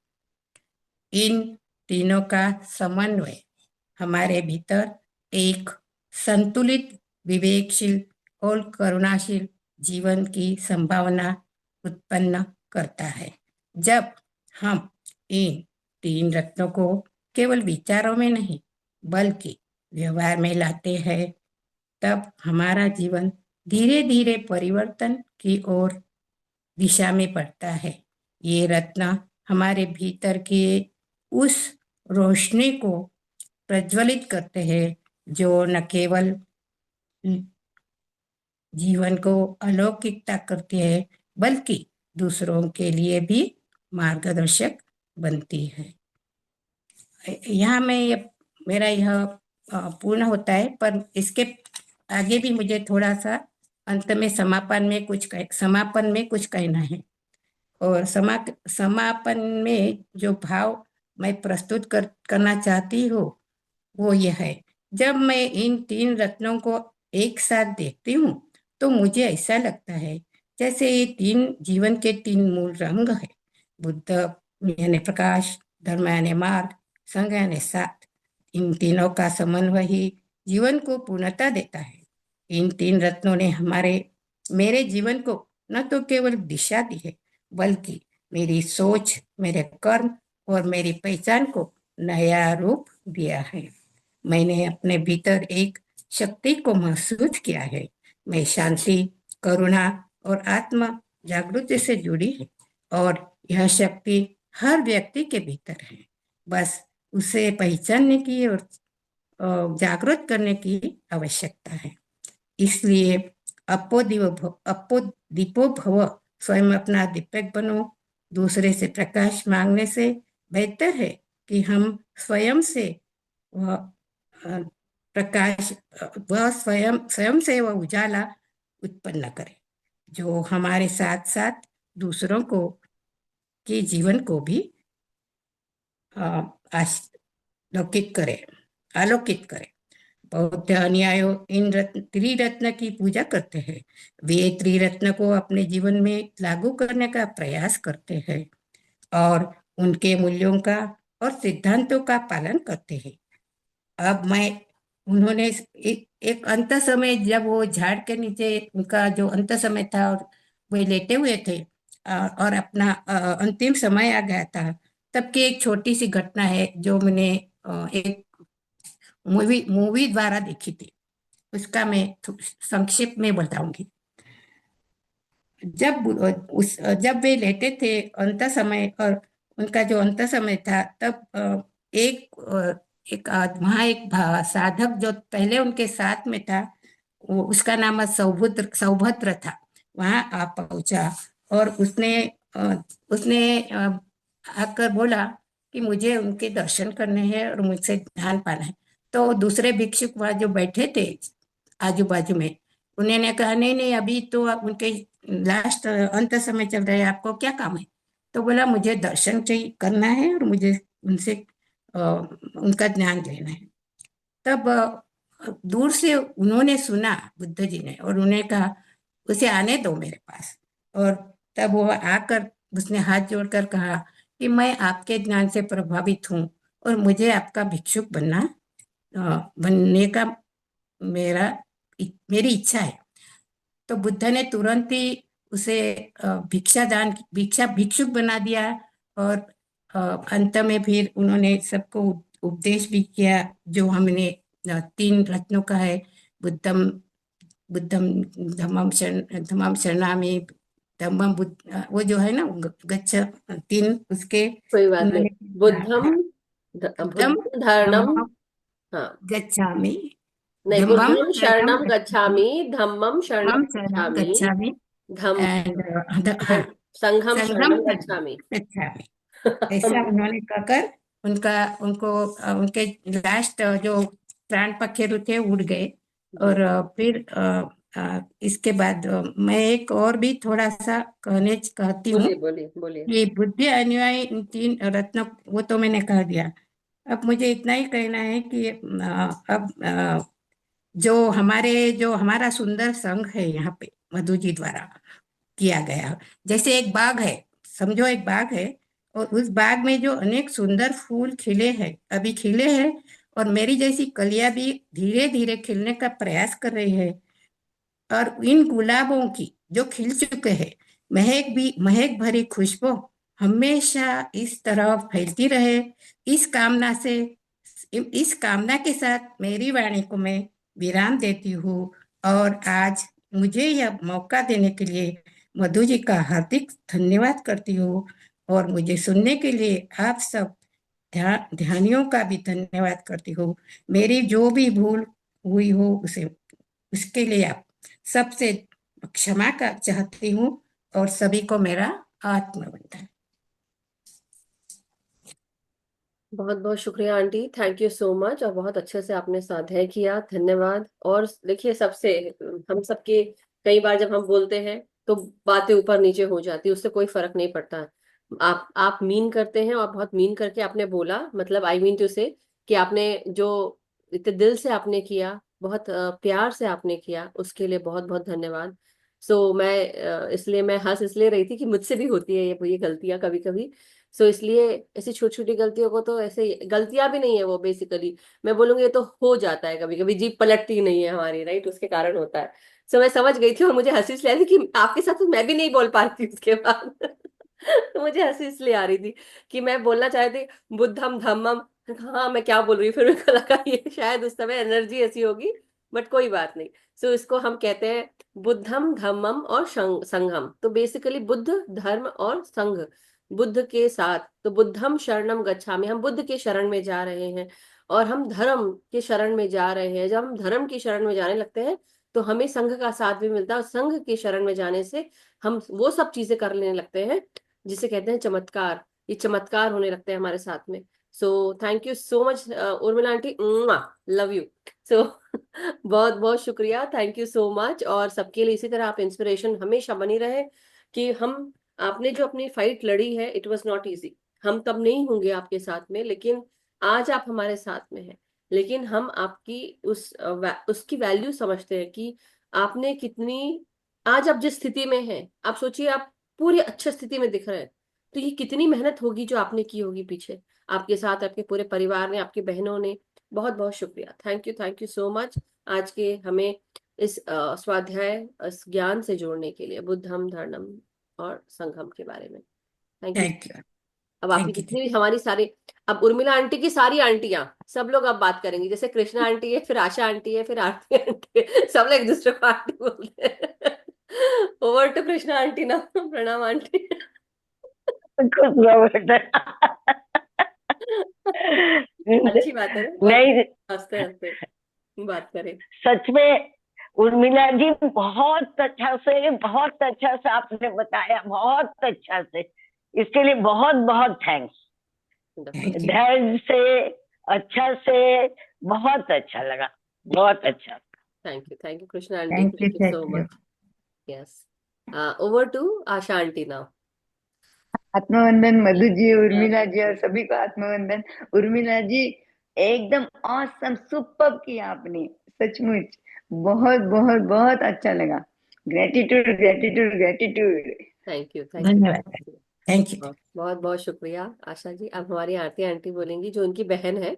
इन तीनों का समन्वय हमारे भीतर एक संतुलित, विवेकशील और करुणाशील जीवन की संभावना उत्पन्न करता है। जब हम इन तीन रत्नों को केवल विचारों में नहीं बल्कि व्यवहार में लाते हैं, तब हमारा जीवन धीरे धीरे परिवर्तन की ओर दिशा में पड़ता है। ये रत्न हमारे भीतर के उस रोशनी को प्रज्वलित करते हैं जो न केवल जीवन को अलौकिकता करती है, बल्कि दूसरों के लिए भी मार्गदर्शक बनती है। यहाँ मेरा यह पूर्ण होता है, पर इसके आगे भी मुझे थोड़ा सा अंत में समापन में कुछ कहना है। और समापन में जो भाव मैं प्रस्तुत करना चाहती हूँ वो यह है, जब मैं इन तीन रत्नों को एक साथ देखती हूँ तो मुझे ऐसा लगता है जैसे ये तीन जीवन के तीन मूल रंग है। बुद्ध यानी प्रकाश, धर्म यानी मार्ग, संघ यानी साथ। इन तीनों का समन्वय ही जीवन को पूर्णता देता है। इन तीन रत्नों ने मेरे जीवन को न तो केवल दिशा दी है, बल्कि मेरी सोच, मेरे कर्म और मेरी पहचान को नया रूप दिया है। मैंने अपने भीतर एक शक्ति को महसूस किया है। मैं शांति, करुणा और आत्म जागृति से जुड़ी है, और यह शक्ति हर व्यक्ति के भीतर है। बस उसे पहचानने की और जागृत करने की आवश्यकता है। इसलिए अपो दीपो भव, स्वयं अपना दीपक बनो। दूसरे से प्रकाश मांगने से बेहतर है कि हम स्वयं से वह प्रकाश वह स्वयं से वह उजाला उत्पन्न करे, जो हमारे साथ साथ दूसरों को के जीवन को भी आलोकित करे। बौद्ध अनुयायी इन त्रिरत्न की पूजा करते हैं। वे त्रिरत्न को अपने जीवन में लागू करने का प्रयास करते हैं और उनके मूल्यों का और सिद्धांतों का पालन करते हैं। अब उन्होंने एक अंत समय, जब वो झाड़ के नीचे उनका जो अंत समय था और वे लेटे हुए थे और अपना अंतिम समय आ गया था, तब की एक छोटी सी घटना है जो मैंने एक मूवी द्वारा देखी थी। उसका मैं संक्षिप्त में बताऊंगी। जब वे लेटे थे अंत समय, और उनका जो अंत समय था, तब वहाँ एक साधक जो पहले उनके साथ में था, उसका नाम सौभद्र था। वहां आ पहुंचा और उसने आकर बोला कि मुझे उनके दर्शन करने हैं और मुझसे ध्यान पाना है। तो दूसरे भिक्षुक वहां जो बैठे थे आजू बाजू में, उन्होंने कहा नहीं नहीं, अभी तो उनके लास्ट अंत समय चल रहे हैं, आपको क्या काम है? तो बोला मुझे दर्शन चाहिए करना है और मुझे उनसे उनका ज्ञान लेना है। तब दूर से उन्होंने सुना बुद्ध जी ने, और उन्होंने कहा उसे आने दो मेरे पास। और तब वो आकर उसने हाथ जोड़कर कहा कि मैं आपके ज्ञान से प्रभावित हूँ और मुझे आपका भिक्षुक बनने का मेरी इच्छा है। तो बुद्ध ने तुरंत ही उसे भिक्षुक बना दिया। और अंत में फिर उन्होंने सबको उपदेश भी किया, जो हमने तीन रत्नों का है, बुद्धम धम्मम शरणामि, धम्मम बुद्ध, वो जो है ना गच्छ, तीन उसके कोई बात नहीं। उन्होंने बुद्धम बुद्धम बुद्धम धर्मम। धम्मम हाँ, गच्छामि, नहीं, धम्मम बुद्धम शरणम शरणम गच्छामि, गच्छामि, धम्मम शरणम धम्मम शरणम गच्छामि, गच्छामि धम एंड हाँ संघम संघम शरणम शरणम गच्छामि। गच्छामि। ऐसा उन्होंने कहकर उनको उनके लास्ट जो प्राण पखेरु थे उड़ गए। और फिर इसके बाद मैं एक और भी थोड़ा सा कहती हूँ बोलिए बोलिए बोलिए। कि बुद्धि अनुयायी इन तीन रत्न, वो तो मैंने कह दिया। अब मुझे इतना ही कहना है कि अब जो हमारा सुंदर संघ है यहाँ पे मधु जी द्वारा किया गया, जैसे एक बाग है, समझो एक बाग है, और उस बाग में जो अनेक सुंदर फूल खिले हैं, अभी खिले हैं, और मेरी जैसी कलियां भी धीरे धीरे खिलने का प्रयास कर रही है। और इन गुलाबों की जो खिल चुके हैं, महक भरी खुशबू हमेशा इस तरह फैलती रहे, इस कामना से इस कामना के साथ मेरी वाणी को मैं विराम देती हूँ। और आज मुझे यह मौका देने के लिए मधु जी का हार्दिक धन्यवाद करती हूँ, और मुझे सुनने के लिए आप सब ध्यानियों का भी धन्यवाद करती हूँ। मेरी जो भी भूल हुई हो उसे उसके लिए आप सबसे क्षमा का चाहती हूँ, और सभी को मेरा आत्मवंदन। बहुत बहुत शुक्रिया aunty, thank you so much. और बहुत अच्छे से आपने स्वाध्याय किया, धन्यवाद। और देखिए, सबसे हम सबके कई बार जब हम बोलते हैं तो बातें ऊपर नीचे हो जाती है, उससे कोई फर्क नहीं पड़ता। आप मीन करते हैं और बहुत मीन करके आपने बोला, मतलब आई मीन टू से कि आपने जो इतने दिल से आपने किया, बहुत प्यार से आपने किया, उसके लिए बहुत बहुत धन्यवाद। मैं इसलिए मैं हंस इसलिए रही थी कि मुझसे भी होती है ये गलतियां कभी कभी। इसलिए ऐसी छोटी छोटी गलतियों को, तो ऐसे गलतियां भी नहीं है वो, बेसिकली मैं बोलूंगी ये तो हो जाता है, कभी कभी जीभ पलटती नहीं है हमारी, राइट, उसके कारण होता है। मैं समझ गई थी, और मुझे हंसी इसलिए आ रही थी कि आपके साथ तो मैं भी नहीं बोल पा रही थी उसके बाद। तो मुझे हंसी इसलिए आ रही थी कि मैं बोलना चाह रही थी बुद्धम धम्मम, हाँ मैं क्या बोल रही हूँ, फिर मेरे को लगा ये शायद उस समय एनर्जी ऐसी होगी, बट कोई बात नहीं। इसको हम कहते हैं बुद्धम धम्मम और संघम। तो बेसिकली बुद्ध, धर्म और संघ, बुद्ध के साथ। तो बुद्धम शरणम गच्छामि, हम बुद्ध के शरण में जा रहे हैं, और हम धर्म के शरण में जा रहे हैं। जब हम धर्म की शरण में जाने लगते हैं तो हमें संघ का साथ भी मिलता है, और संघ के शरण में जाने से हम वो सब चीजें कर लेने लगते हैं जिसे कहते हैं चमत्कार। ये चमत्कार होने लगते हैं हमारे साथ में। Thank you so much Urmila aunty, love you. So बहुत बहुत शुक्रिया, थैंक यू सो मच। और सबके लिए इसी तरह आप इंस्पिरेशन हमेशा बनी रहे कि हम, आपने जो अपनी फाइट लड़ी है, इट वाज नॉट इजी। हम तब नहीं होंगे आपके साथ में, लेकिन आज आप हमारे साथ में हैं। लेकिन हम आपकी उसकी वैल्यू समझते हैं कि आपने कितनी, आज आप जिस स्थिति में हैं, आप सोचिए, आप पूरी अच्छी स्थिति में दिख रहे हैं, तो ये कितनी मेहनत होगी जो आपने की होगी पीछे, आपके साथ आपके पूरे परिवार ने, आपकी बहनों ने। बहुत बहुत शुक्रिया, थैंक यू सो मच आज के हमें इस स्वाध्याय, इस ज्ञान से जोड़ने के लिए, बुद्धम धर्मम और संगम के बारे में। Thank you. Thank you. अब आपकी थैंक यू। जितनी भी हमारी सारी, अब उर्मिला आंटी की सारी आंटियां, सब लोग अब बात करेंगी, जैसे कृष्णा आंटी है, फिर आशा आंटी है, फिर आरती आंटी है, सब लोग एक दूसरे को आंटी बोलते हैं। ओवर टू कृष्णा आंटी ना, प्रणाम आंटी। खुश रहो बेटा। अच्छी बात है ना, और नहीं, हंसते हंसते बात करें। सच में उर्मिला जी, बहुत अच्छा से आपने बताया, बहुत अच्छा से। इसके लिए बहुत बहुत थैंक्स। वंडरफुल। धैर्य से, अच्छा से, बहुत अच्छा लगा, बहुत अच्छा। Thank you Krishna aunty, thank you. Thank you so thank you. Much. Yes, over to Asha aunty now. आत्मवंदन मधु जी, उर्मिला जी, और सभी को आत्मवंदन। उर्मिला जी, एकदम ऑसम, सुपर्ब किया आपने, सचमुच बहुत बहुत बहुत अच्छा लगा। Gratitude gratitude gratitude. Thank you धन्यवाद। Thank you. बहुत बहुत शुक्रिया आशा जी। अब हमारी आरती आंटी बोलेंगी, जो उनकी बहन है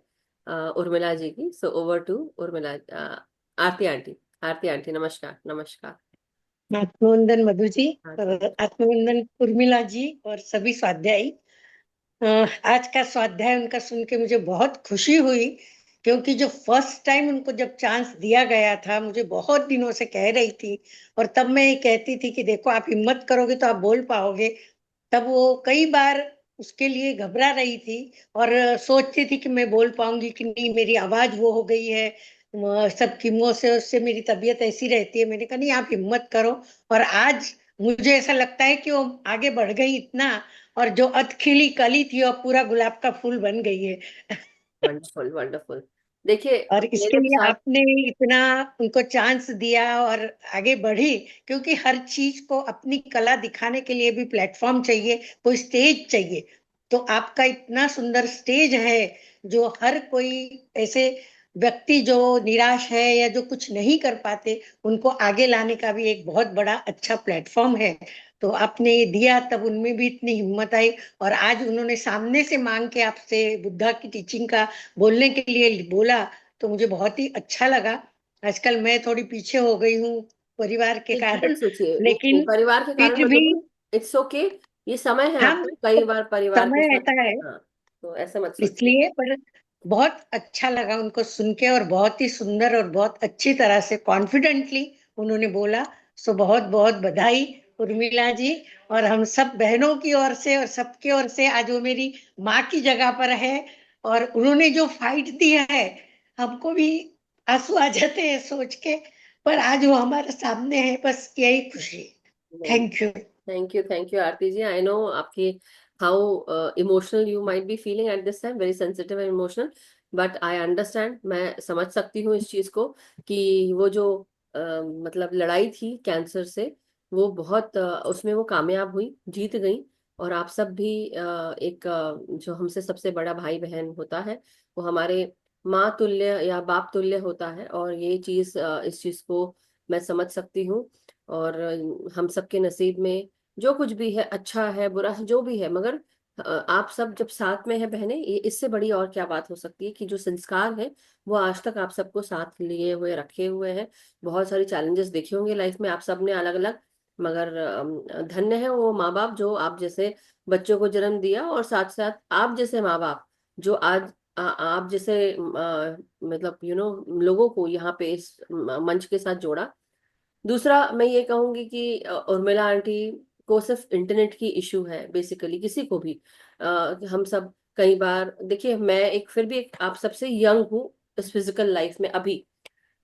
उर्मिला जी की। Over to Urmila, Aarti aunty. Aarti aunty, नमस्कार नमस्कार। आत्मवंदन मधु जी, हाँ और आत्मवंदन उर्मिला जी, और सभी स्वाध्यायी। आज का स्वाध्याय उनका सुन के मुझे बहुत खुशी हुई क्योंकि जो फर्स्ट टाइम उनको जब चांस दिया गया था, मुझे बहुत दिनों से कह रही थी, और तब मैं ये कहती थी कि देखो आप हिम्मत करोगे तो आप बोल पाओगे। तब वो कई बार उसके लिए घबरा रही थी और सोचती थी कि मैं बोल पाऊंगी कि नहीं, मेरी आवाज वो हो गई है, सबकी मुंह से उससे मेरी तबीयत ऐसी रहती है। मैंने कहा नहीं, आप हिम्मत करो। और आज मुझे ऐसा लगता है कि वो आगे बढ़ गई इतना, और जो अधखिली कली थी वो पूरा गुलाब का फूल बन गई है। Wonderful wonderful. देखिए और इसके मेरे लिए साथ आपने इतना उनको चांस दिया और आगे बढ़ी, क्योंकि हर चीज को अपनी कला दिखाने के लिए भी प्लेटफॉर्म चाहिए, कोई स्टेज चाहिए। तो आपका इतना सुंदर स्टेज है, जो हर कोई ऐसे व्यक्ति जो निराश है या जो कुछ नहीं कर पाते, उनको आगे लाने का भी एक बहुत बड़ा अच्छा प्लेटफॉर्म है। तो आपने ये दिया, तब उनमें भी इतनी हिम्मत आई, और आज उन्होंने सामने से मांग के आपसे बुद्धा की टीचिंग का बोलने के लिए बोला, तो मुझे बहुत ही अच्छा लगा। आजकल मैं थोड़ी पीछे हो गई हूँ परिवार के कारण, बिल्कुल सोचिए, नहीं नहीं, लेकिन परिवार के कारण फिर मत भी होगी। इट्स ओके, ये समय है हम आपका, कई बार परिवार के समय साथ। रहता है, हाँ, तो ऐसा मत सोचिए। इसलिए। पर बहुत अच्छा लगा उनको सुन के, और बहुत ही सुंदर और बहुत अच्छी तरह से कॉन्फिडेंटली उन्होंने बोला। सो बहुत बहुत बधाई उर्मिला जी। और हम सब बहनों की ओर से और सबकी ओर से, आज वो मेरी माँ की जगह पर है, और उन्होंने जो फाइट दी है, हमको भी आंसू आ जाते हैं सोच के। पर आज वो हमारे सामने है, बस यही खुशी। नहीं, thank you. Thank you Aarti ji. I know आपकी how emotional you might be feeling at this time, very sensitive and emotional, but I understand, मैं समझ सकती हूँ इस चीज को कि वो जो मतलब लड़ाई थी कैंसर से, वो बहुत उसमें वो कामयाब हुई, जीत गई। और आप सब भी एक जो हमसे सबसे बड़ा भाई बहन होता है, वो हमारे माँ तुल्य या बाप तुल्य होता है। और ये चीज इस चीज को मैं समझ सकती हूँ। और हम सबके नसीब में जो कुछ भी है, अच्छा है बुरा है जो भी है, मगर आप सब जब साथ में है बहनें, ये इससे बड़ी और क्या बात हो सकती है कि जो संस्कार है वो आज तक आप सबको साथ लिए हुए रखे हुए हैं। बहुत सारी चैलेंजेस देखे होंगे लाइफ में आप सब ने अलग अलग, मगर धन्य है वो माँ बाप जो आप जैसे बच्चों को जन्म दिया, और साथ साथ आप जैसे माँ बाप जो आज आप जैसे मतलब लोगों को यहाँ पे इस मंच के साथ जोड़ा। दूसरा मैं ये कहूंगी कि उर्मिला आंटी को सिर्फ इंटरनेट की इशू है, बेसिकली किसी को भी हम सब कई बार देखिए, मैं एक फिर भी एक आप सबसे यंग हूँ इस फिजिकल लाइफ में अभी,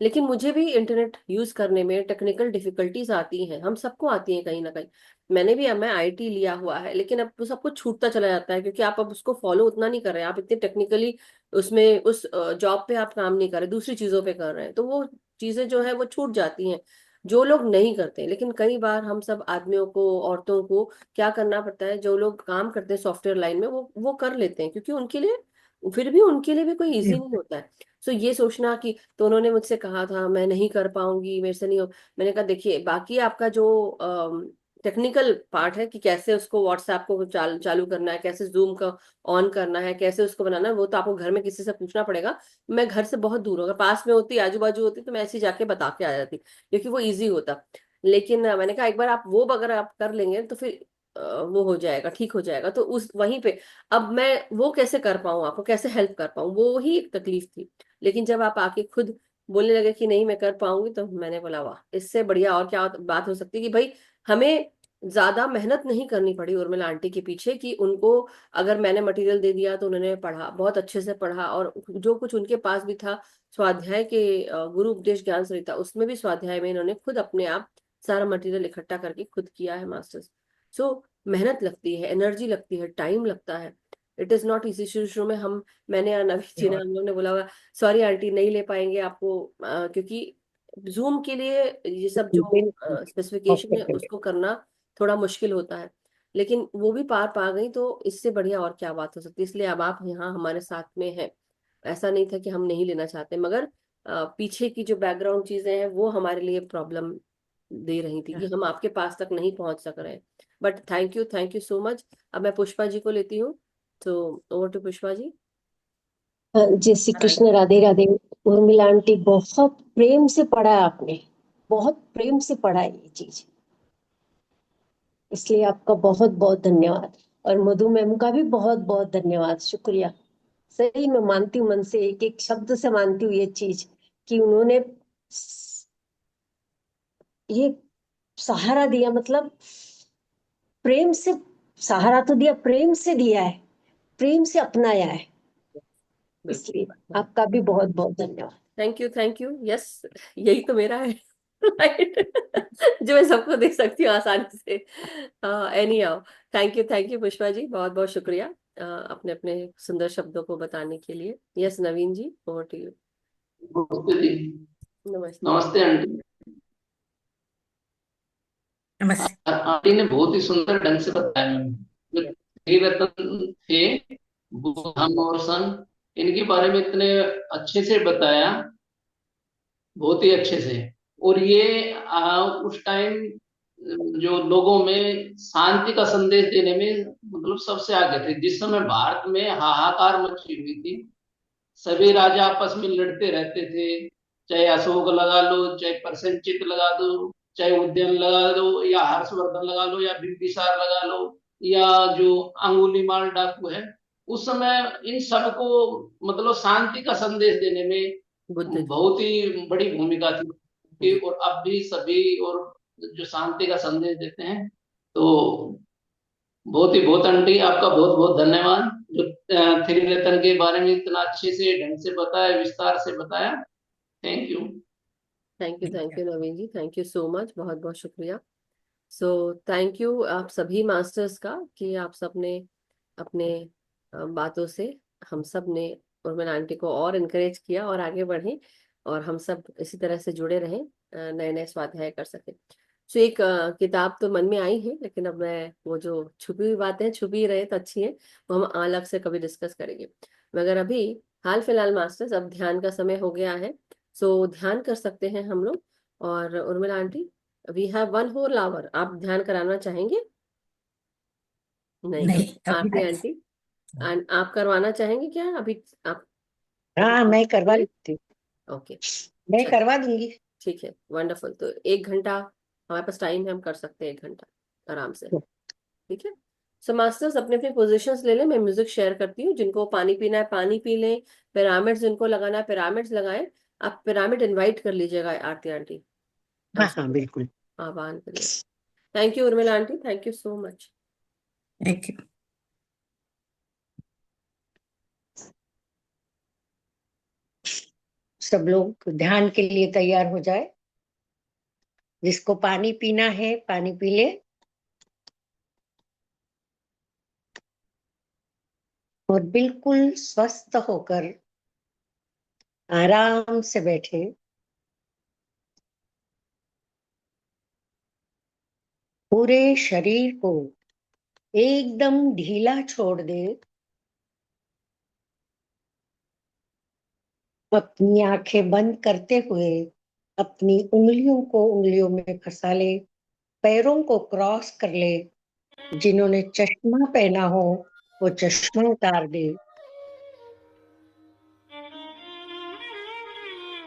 लेकिन मुझे भी इंटरनेट यूज करने में टेक्निकल डिफिकल्टीज आती हैं, हम सबको आती हैं कहीं ना कहीं। मैं आईटी लिया हुआ है, लेकिन अब वो सब कुछ छूटता चला जाता है, क्योंकि आप अब उसको फॉलो उतना नहीं कर रहे हैं, आप इतने टेक्निकली उसमें उस जॉब पे आप काम नहीं कर रहे, दूसरी चीजों पे कर रहे हैं, तो वो चीजें जो है वो छूट जाती हैं जो लोग नहीं करते। लेकिन कई बार हम सब आदमियों को, औरतों को क्या करना पड़ता है, जो लोग काम करते हैं सॉफ्टवेयर लाइन में वो कर लेते हैं, क्योंकि उनके लिए फिर भी उनके लिए भी कोई इजी नहीं होता है। सो ये सोचना कि, तो उन्होंने मुझसे कहा था मैं नहीं कर पाऊंगी, मेरे से नहीं हो। मैंने कहा देखिए, बाकी आपका जो टेक्निकल पार्ट है कि कैसे उसको व्हाट्सएप को चालू करना है, कैसे जूम का ऑन करना है, कैसे उसको बनाना है, वो तो आपको घर में किसी से पूछना पड़ेगा। मैं घर से बहुत दूर हूँ, अगर पास में होती आजू बाजू होती तो मैं ऐसे ही जाके बता के आ जाती, क्योंकि वो इजी होता। लेकिन मैंने कहा एक बार आप वो अगर आप कर लेंगे तो फिर वो हो जाएगा, ठीक हो जाएगा। तो उस वहीं पे अब मैं वो कैसे कर पाऊँ, आपको कैसे हेल्प कर पाऊँ, वो ही एक तकलीफ थी। लेकिन जब आप आके खुद बोलने लगे कि नहीं मैं कर पाऊंगी, तो मैंने बोला वाह, इससे बढ़िया और क्या बात हो सकती है कि भाई हमें ज्यादा मेहनत नहीं करनी पड़ी उर्मिला आंटी के पीछे, कि उनको अगर मैंने मटेरियल दे दिया तो उन्होंने पढ़ा, बहुत अच्छे से पढ़ा, और जो कुछ उनके पास भी था स्वाध्याय के गुरु उपदेश ज्ञान सरिता, उसमें भी स्वाध्याय में इन्होंने खुद अपने आप सारा मटेरियल इकट्ठा करके खुद किया है मास्टर्स। सो मेहनत लगती है, एनर्जी लगती है, टाइम लगता है, इट इज नॉट इजी। शुरू शुरू में मैंने और नवीन जी ने, हम लोग ने बोला हुआ सॉरी आंटी नहीं ले पाएंगे आपको, क्योंकि जूम के लिए ये सब जो स्पेसिफिकेशन है उसको करना थोड़ा मुश्किल होता है। लेकिन वो भी पार पा गई, तो इससे बढ़िया और क्या बात हो सकती है। इसलिए अब आप यहाँ हमारे साथ में हैं। ऐसा नहीं था कि हम नहीं लेना चाहते, मगर पीछे की जो बैकग्राउंड चीजें हैं वो हमारे लिए प्रॉब्लम दे रही थी कि हम आपके पास तक नहीं पहुंच सक रहे हैं। But thank you so much. अब मैं पुष्पा जी को लेती हूँ, तो ओवर टू पुष्पा जी। जय श्री कृष्ण, राधे राधे। उर्मिला आंटी, बहुत प्रेम से पढ़ा है आपने, बहुत प्रेम से पढ़ा है ये चीज, इसलिए आपका बहुत बहुत धन्यवाद। और मधु मैम का भी बहुत बहुत धन्यवाद, शुक्रिया। सही में मानती हूँ, मन से एक एक शब्द से मानती हूँ ये चीज कि उन्होंने ये सहारा दिया, मतलब प्रेम से सहारा तो दिया, प्रेम से दिया है, प्रेम से अपनाया है। इसलिए बिल्कुल। आपका भी बहुत बहुत धन्यवाद। थैंक यू यस, यही तो मेरा है राइट जो मैं सबको दे सकती हूँ आसानी से। Anyhow, thank you Pushpa ji, बहुत बहुत शुक्रिया अपने अपने सुंदर शब्दों को बताने के लिए। Yes Naveen ji, over to you. नमस्ते जी। नमस्ते। नमस्ते आंटी। नमस्ते। आंटी ने बहुत ही सुंदर ढंग से बताया मैम। जो Yes, त्रिरत्न थे, बुद्ध और सन, इनके बारे में इतने अच्छे से बताया, बहुत ही अच्छे से। और ये उस टाइम जो लोगों में शांति का संदेश देने में मतलब सबसे आगे थे। जिस समय भारत में हाहाकार मची हुई थी, सभी राजा आपस में लड़ते रहते थे, चाहे अशोक लगा लो, चाहे प्रसेनजीत लगा दो, चाहे उद्यन लगा दो, या हर्षवर्धन लगा लो, या बिंबिसार लगा लो, या जो अंगुलीमाल डाकू है, उस समय इन सबको मतलब शांति का संदेश देने में बुद्ध जी। बहुत ही बड़ी भूमिका थी। और अब भी सभी और जो शांति का संदेश देते हैं। तो बहुत आंटी, आपका बहुत बहुत धन्यवाद, जो त्रिरत्न के बारे में इतना अच्छे से ढंग से बताया, विस्तार से बताया। Thank you. Thank you Naveen ji, thank you so much, बहुत बहुत शुक्रिया। सो थैंक यू आप सभी मास्टर्स का कि आप सब ने अपने बातों से हम सब ने उर्मिला आंटी को और इनकरेज किया और आगे बढ़े, और हम सब इसी तरह से जुड़े रहें, नए नए स्वाध्याय कर सके। सो एक किताब तो मन में आई है, लेकिन अब मैं वो जो छुपी हुई बातें छुपी ही रहे तो अच्छी है, वो हम अलग से कभी डिस्कस करेंगे। मगर अभी हाल फिलहाल मास्टर्स, अब ध्यान का समय हो गया है, सो ध्यान कर सकते हैं हम लोग। और Urmila aunty, we have one whole hour, आप ध्यान कराना चाहेंगे? नहीं। नहीं, अभी आरती नहीं। आंटी, आप करवाना चाहेंगे क्या अभी? आप अभी हाँ, मैं करवा लेती हूँ, ओके, मैं चलिए करवा दूंगी। ठीक है, वंडरफुल। तो 1 घंटा हमारे पास टाइम है, हम कर सकते हैं 1 घंटा आराम से, ठीक है। सो मास्टर्स अपने अपने पोजीशंस ले लें, मैं म्यूजिक शेयर करती हूँ। जिनको पानी पीना है पानी पी लें, पिरामिड्स जिनको लगाना है पिरामिड्स लगाएं। आप पिरामिड इनवाइट कर लीजिएगा आरती आंटी, हम हाँ हाँ, बिल्कुल। आह्वान करिए। Thank you Urmila aunty, thank you so much. Thank you. सब लोग ध्यान के लिए तैयार हो जाए। जिसको पानी पीना है पानी पी ले, और बिल्कुल स्वस्थ होकर आराम से बैठे। पूरे शरीर को एकदम ढीला छोड़ दे। अपनी आंखें बंद करते हुए अपनी उंगलियों को उंगलियों में फंसा ले, पैरों को क्रॉस कर ले। जिन्होंने चश्मा पहना हो वो चश्मा उतार दे,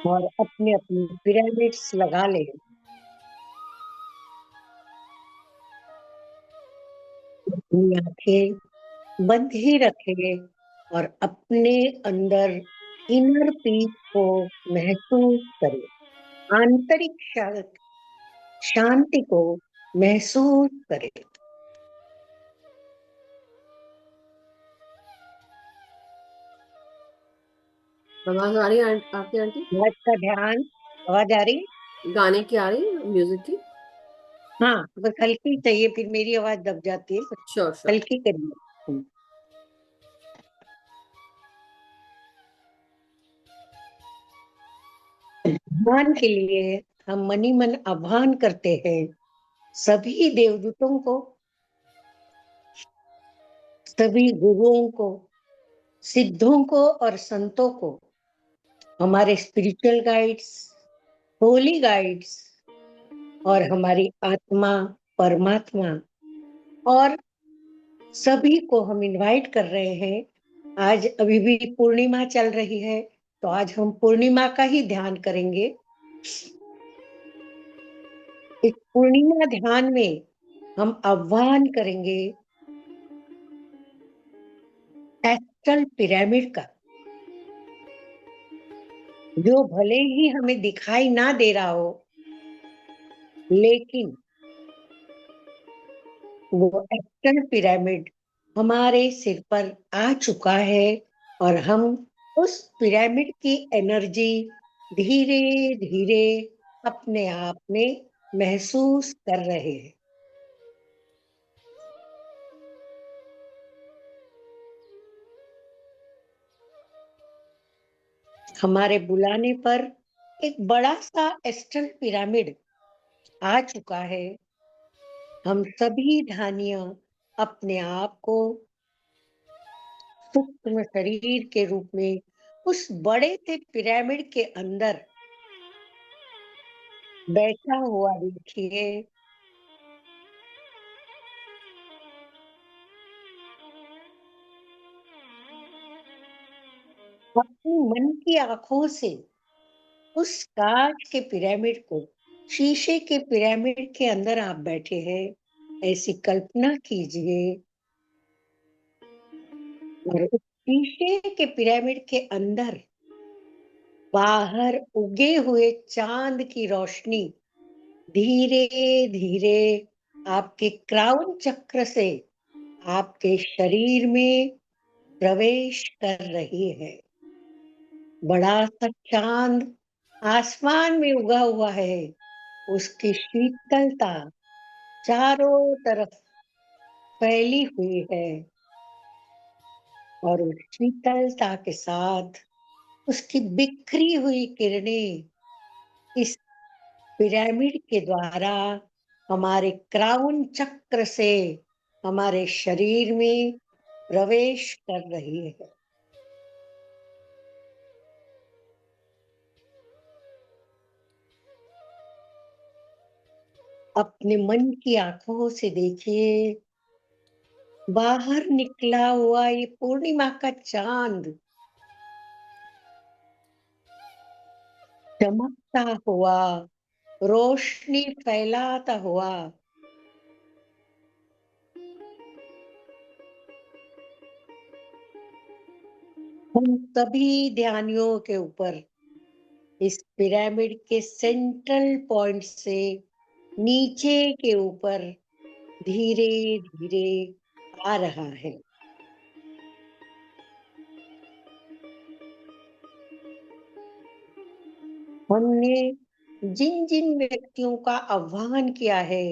और अपने अपनी पिरामिड्स लगा ले। अपनी आंखें बंद ही रखे और अपने अंदर इनर पीस को महसूस करे, आंतरिक शांति को महसूस करे। आवाज आ रही है आरती आंटी? आवाज का ध्यान, आवाज आ रही? गाने की आ रही है, म्यूजिक की? हाँ, बस हल्की चाहिए, फिर मेरी आवाज दब जाती है, बस श्योर श्योर। हल्की करिए। आह्वान के लिए हम मनी मन आह्वान करते हैं सभी देवदूतों को, सभी गुरुओं को, सिद्धों को और संतों को, हमारे स्पिरिचुअल गाइड्स, होली गाइड्स, और हमारी आत्मा परमात्मा, और सभी को हम इनवाइट कर रहे हैं। आज अभी भी पूर्णिमा चल रही है, तो आज हम पूर्णिमा का ही ध्यान करेंगे। इस पूर्णिमा ध्यान में हम आह्वान करेंगे एस्ट्रल पिरामिड का। जो भले ही हमें दिखाई ना दे रहा हो, लेकिन वो एक्टन पिरामिड हमारे सिर पर आ चुका है और हम उस पिरामिड की एनर्जी धीरे धीरे अपने आप में महसूस कर रहे हैं। हमारे बुलाने पर एक बड़ा सा एस्ट्रल पिरामिड आ चुका है। हम सभी ध्यानिया अपने आप को सूक्ष्म शरीर के रूप में उस बड़े से पिरामिड के अंदर बैठा हुआ देखिए। अपनी मन की आंखों से उस कांच के पिरामिड को, शीशे के पिरामिड के अंदर आप बैठे हैं, ऐसी कल्पना कीजिए। और उस शीशे के पिरामिड के अंदर बाहर उगे हुए चांद की रोशनी धीरे धीरे आपके क्राउन चक्र से आपके शरीर में प्रवेश कर रही है। बड़ा सा चांद आसमान में उगा हुआ है, उसकी शीतलता चारों तरफ फैली हुई है और उस शीतलता के साथ उसकी बिखरी हुई किरणें इस पिरामिड के द्वारा हमारे क्राउन चक्र से हमारे शरीर में प्रवेश कर रही है। अपने मन की आंखों से देखिए, बाहर निकला हुआ ये पूर्णिमा का चांद चमकता हुआ, रोशनी फैलाता हुआ हम सभी ध्यानियों के ऊपर इस पिरामिड के सेंट्रल पॉइंट से नीचे के ऊपर धीरे धीरे आ रहा है। हमने जिन जिन व्यक्तियों का आह्वान किया है,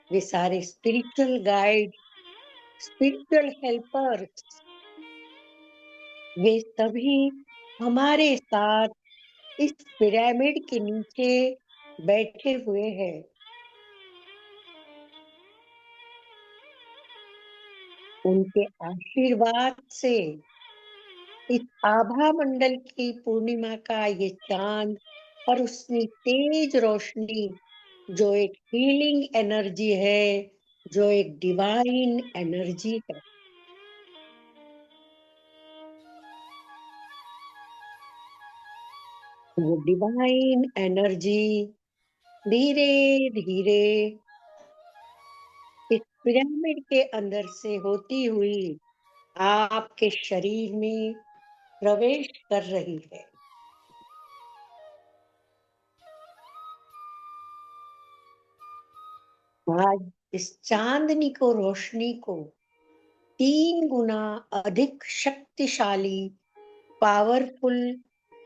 वे सारे स्पिरिचुअल गाइड, स्पिरिचुअल हेल्पर्स, वे सभी हमारे साथ इस पिरामिड के नीचे बैठे हुए हैं। उनके आशीर्वाद से इस आभा मंडल की पूर्णिमा का ये चांद और उसकी तेज रोशनी, जो एक हीलिंग एनर्जी है, जो एक डिवाइन एनर्जी है, वो डिवाइन एनर्जी धीरे धीरे इस पिरामिड के अंदर से होती हुई आपके शरीर में प्रवेश कर रही है। आज इस चांदनी को, रोशनी को 3 गुना अधिक शक्तिशाली, पावरफुल,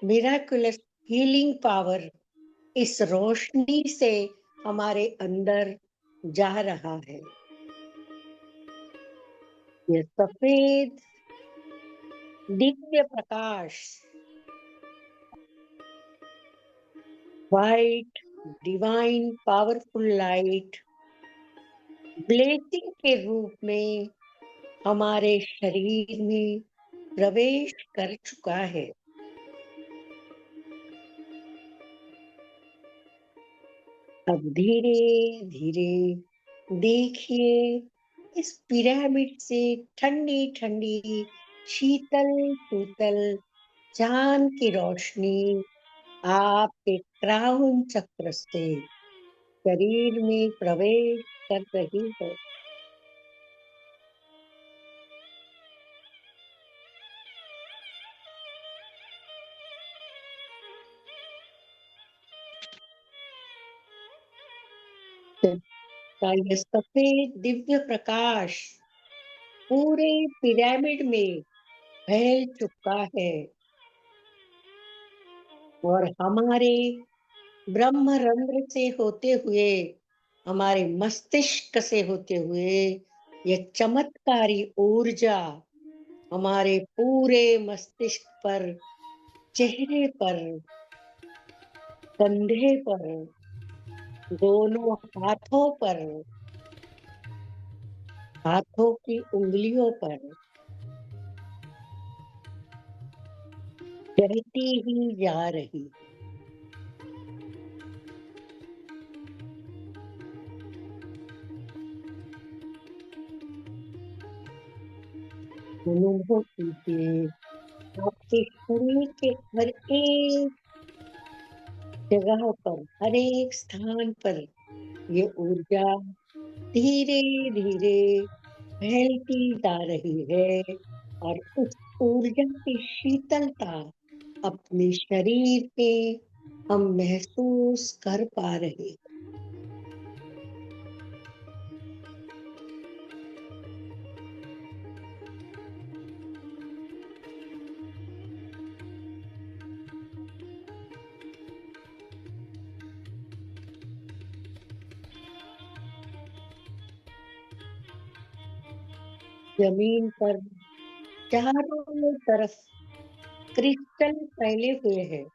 मिराकुलस हीलिंग पावर इस रोशनी से हमारे अंदर जा रहा है। यह सफेद दिव्य प्रकाश, white divine powerful light blessing के रूप में हमारे शरीर में प्रवेश कर चुका है। अब धीरे धीरे देखिए, इस पिरामिड से ठंडी ठंडी, शीतल शीतल चांद की रोशनी आपके क्राउन चक्र से शरीर में प्रवेश कर रही है। का यह सफेद दिव्य प्रकाश पूरे पिरामिड में फैल चुका है और हमारे ब्रह्मरंध्र से होते हुए, हमारे मस्तिष्क से होते हुए, यह चमत्कारी ऊर्जा हमारे पूरे मस्तिष्क पर, चेहरे पर, कंधे पर, दोनों हाथों पर, हाथों की उंगलियों पर बहती ही जा रही है। अनुभव कीजिए आपके शरीर के हर एक जगह पर, हर एक स्थान पर ये ऊर्जा धीरे धीरे फैलती जा रही है और उस ऊर्जा की शीतलता अपने शरीर पे हम महसूस कर पा रहे हैं। जमीन पर चारों तरफ क्रिस्टल फैले हुए हैं।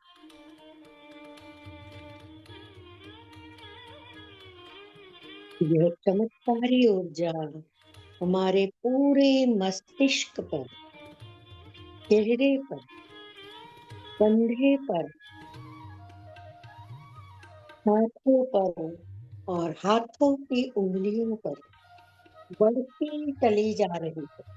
यह चमत्कारी ऊर्जा हमारे पूरे मस्तिष्क पर, चेहरे पर, कंधे पर, हाथों पर और हाथों की उंगलियों पर बढ़ती चली जा रही है।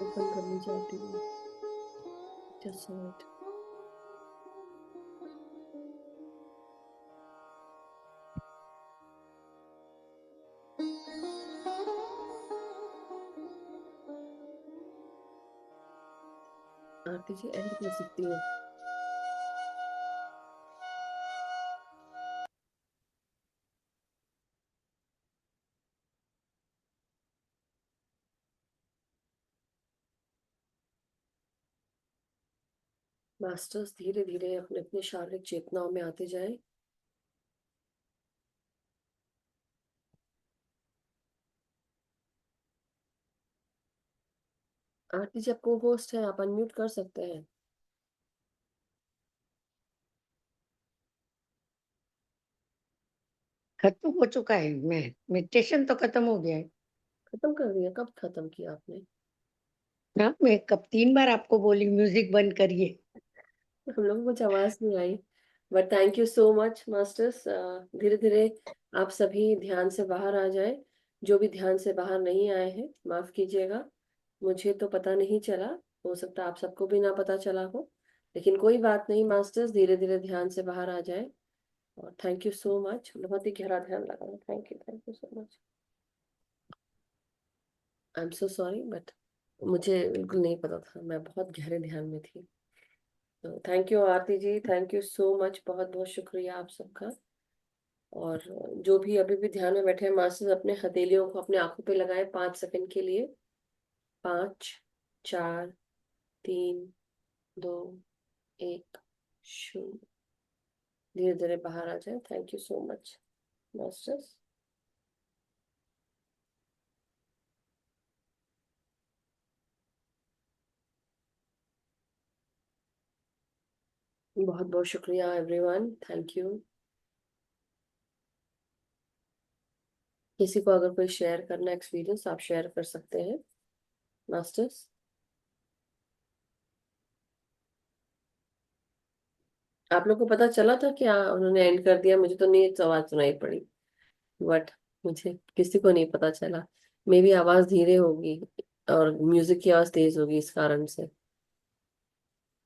ओपन करनी चाहती हूँ। Just a minute. Aarti ji end कर सकती हूँ। मास्टर्स धीरे धीरे अपने अपने शारीरिक चेतनाओं में आते जाएं। आरती जी आपको होस्ट है, आप अनम्यूट कर सकते हैं। खत्म हो चुका है, मैं मेडिटेशन तो खत्म हो गया है खत्म कर दिया? कब खत्म किया आपने? ना। मैं कब 3 बार आपको बोली म्यूजिक बंद करिए। हम लोगों को कुछ आवाज नहीं आई, but thank you so much masters. धीरे धीरे आप सभी ध्यान से बाहर आ जाएं। जो भी ध्यान से बाहर नहीं आए हैं माफ कीजिएगा, मुझे तो पता नहीं चला, हो सकता है आप सबको भी ना पता चला हो, लेकिन कोई बात नहीं मास्टर्स, धीरे धीरे ध्यान से बाहर आ जाए। और थैंक यू सो मच, बहुत ही गहरा ध्यान लगा। Thank you so much. I am so sorry, but मुझे बिल्कुल नहीं पता था, मैं बहुत गहरे ध्यान में थी। तो thank you Aarti ji, thank you so much, बहुत बहुत शुक्रिया आप सबका। और जो भी अभी भी ध्यान में बैठे हैं मास्टर्स, अपने हथेलियों को अपने आंखों पे लगाए 5 सेकंड के लिए। 5, 4, 3, 2, 1, 0। धीरे धीरे बाहर आ जाए। Thank you so much masters. बहुत बहुत शुक्रिया एवरीवन, थैंक यू। किसी को अगर कोई शेयर करना एक्सपीरियंस, आप शेयर कर सकते हैं मास्टर्स। आप लोग को पता चला था क्या उन्होंने एंड कर दिया? मुझे तो नहीं आवाज सुनाई पड़ी, बट मुझे किसी को नहीं पता चला। मेरी आवाज धीरे होगी और म्यूजिक की आवाज तेज होगी, इस कारण से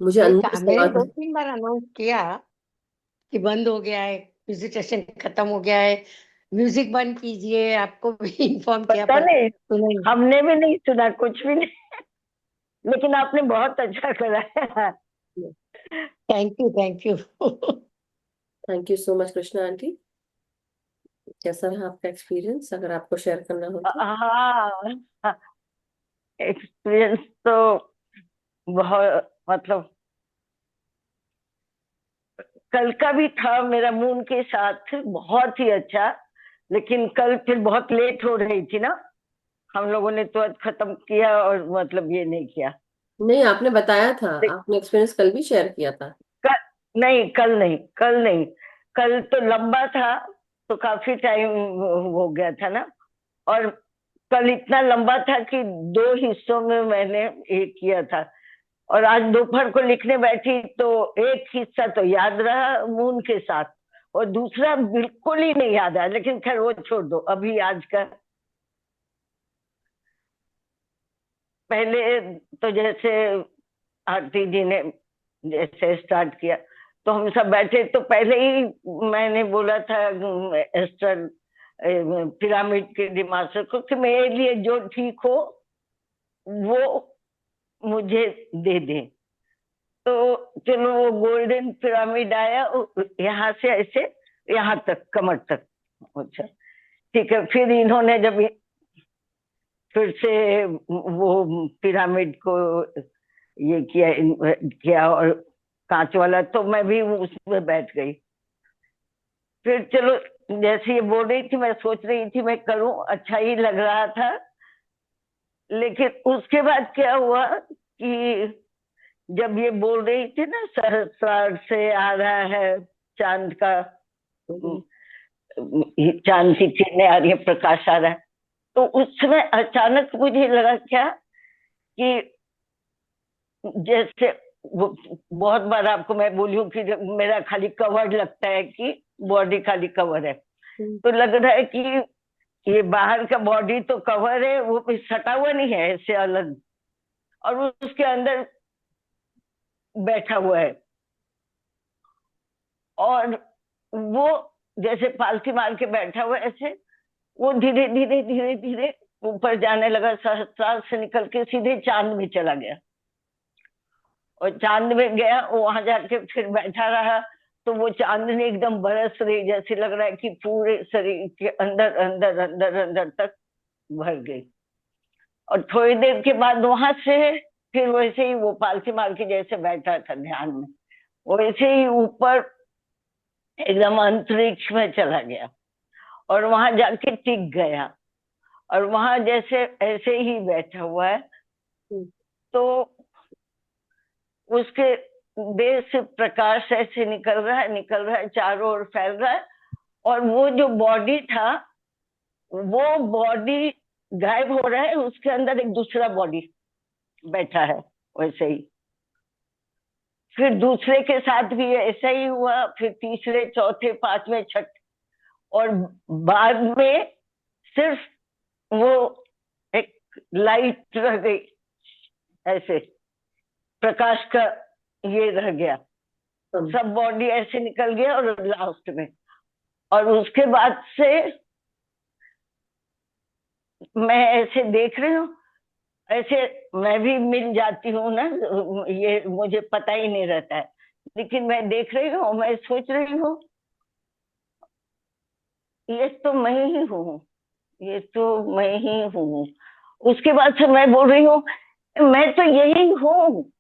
मुझे अंदर से मैंने आवाज। 2-3 बार अनाउंस किया कि बंद हो गया है, म्यूजिक खत्म हो गया है, म्यूजिक बंद कीजिए, आपको भी इन्फॉर्म किया, पता पर नहीं, सुना ही। हमने भी नहीं सुना कुछ भी नहीं। लेकिन आपने बहुत अच्छा करा। Thank you thank you so much Krishna aunty. कैसा रहा आपका एक्सपीरियंस, अगर आपको शेयर करना हो तो? हाँ, एक्सपीरियंस तो बहुत, मतलब कल का भी था मेरा मून के साथ, बहुत ही अच्छा। लेकिन कल फिर बहुत लेट हो रही थी ना, हम लोगों ने तुरंत खत्म किया और मतलब ये नहीं किया। नहीं, आपने बताया था, आपने एक्सपीरियंस कल भी शेयर किया था। नहीं, कल नहीं, कल नहीं। कल तो लंबा था, तो काफी टाइम हो गया था ना। और कल इतना लंबा था कि 2 हिस्सों में मैंने एक किया था। और आज दोपहर को लिखने बैठी तो एक हिस्सा तो याद रहा मून के साथ, और दूसरा बिल्कुल ही नहीं याद आया। लेकिन खैर वो छोड़ दो, अभी आज का। पहले तो जैसे आरती जी ने जैसे स्टार्ट किया, तो हम सब बैठे, तो पहले ही मैंने बोला था एस्टर पिरामिड के दिमाग को कि मेरे लिए जो ठीक हो वो मुझे दे दें। तो चलो वो गोल्डन पिरामिड आया, यहाँ से ऐसे यहाँ तक, कमर तक। अच्छा, ठीक है। फिर इन्होंने जब फिर से वो पिरामिड को ये किया, और कांच वाला, तो मैं भी उसमें बैठ गई। फिर चलो, जैसे ये बोल रही थी मैं सोच रही थी मैं करूं, अच्छा ही लग रहा था। लेकिन उसके बाद क्या हुआ कि जब ये बोल रही थी ना, सहस्रार से आ रहा है चांद का, चांद की किरणें आ रही है, प्रकाश आ रहा है, तो उस समय अचानक मुझे लगा क्या कि जैसे बहुत बार आपको मैं बोली हूँ कि जब मेरा खाली कवर लगता है कि बॉडी खाली कवर है, तो लग रहा है कि ये बाहर का बॉडी तो कवर है, वो भी सटा हुआ नहीं है ऐसे अलग, और वो उसके अंदर बैठा हुआ है। और वो जैसे पालथी मार के बैठा हुआ है ऐसे, वो धीरे धीरे धीरे धीरे ऊपर जाने लगा, सहस्रार से निकल के सीधे चांद में चला गया। और चांद में गया, वहां जाके फिर बैठा रहा, तो वो चांदनी एकदम बरस रही, जैसे लग रहा है कि पूरे शरीर के अंदर अंदर अंदर अंदर तक भर गई। और थोड़ी देर के बाद वहां से फिर वैसे ही वो पालथी मार के जैसे बैठा था ध्यान में, वैसे ही ऊपर एकदम अंतरिक्ष में चला गया और वहां जाके टिक गया। और वहां जैसे ऐसे ही बैठा हुआ है, तो उसके देह से प्रकाश ऐसे निकल रहा है, निकल रहा है, चारों ओर फैल रहा है। और वो जो बॉडी था, वो बॉडी गायब हो रहा है, उसके अंदर एक दूसरा बॉडी बैठा है वैसे ही। फिर दूसरे के साथ भी ऐसा ही हुआ, फिर तीसरे, चौथे, पांचवें, छठे, और बाद में सिर्फ वो एक लाइट रह गई, ऐसे प्रकाश का ये रह गया, सब बॉडी ऐसे निकल गया। और लास्ट में, और उसके बाद से मैं ऐसे देख रही हूँ, ऐसे मैं भी मिल जाती हूँ ना, ये मुझे पता ही नहीं रहता है, लेकिन मैं देख रही हूँ, मैं सोच रही हूँ ये तो मैं ही हूँ, ये तो मैं ही हूँ। उसके बाद से मैं बोल रही हूँ मैं तो यही हूँ,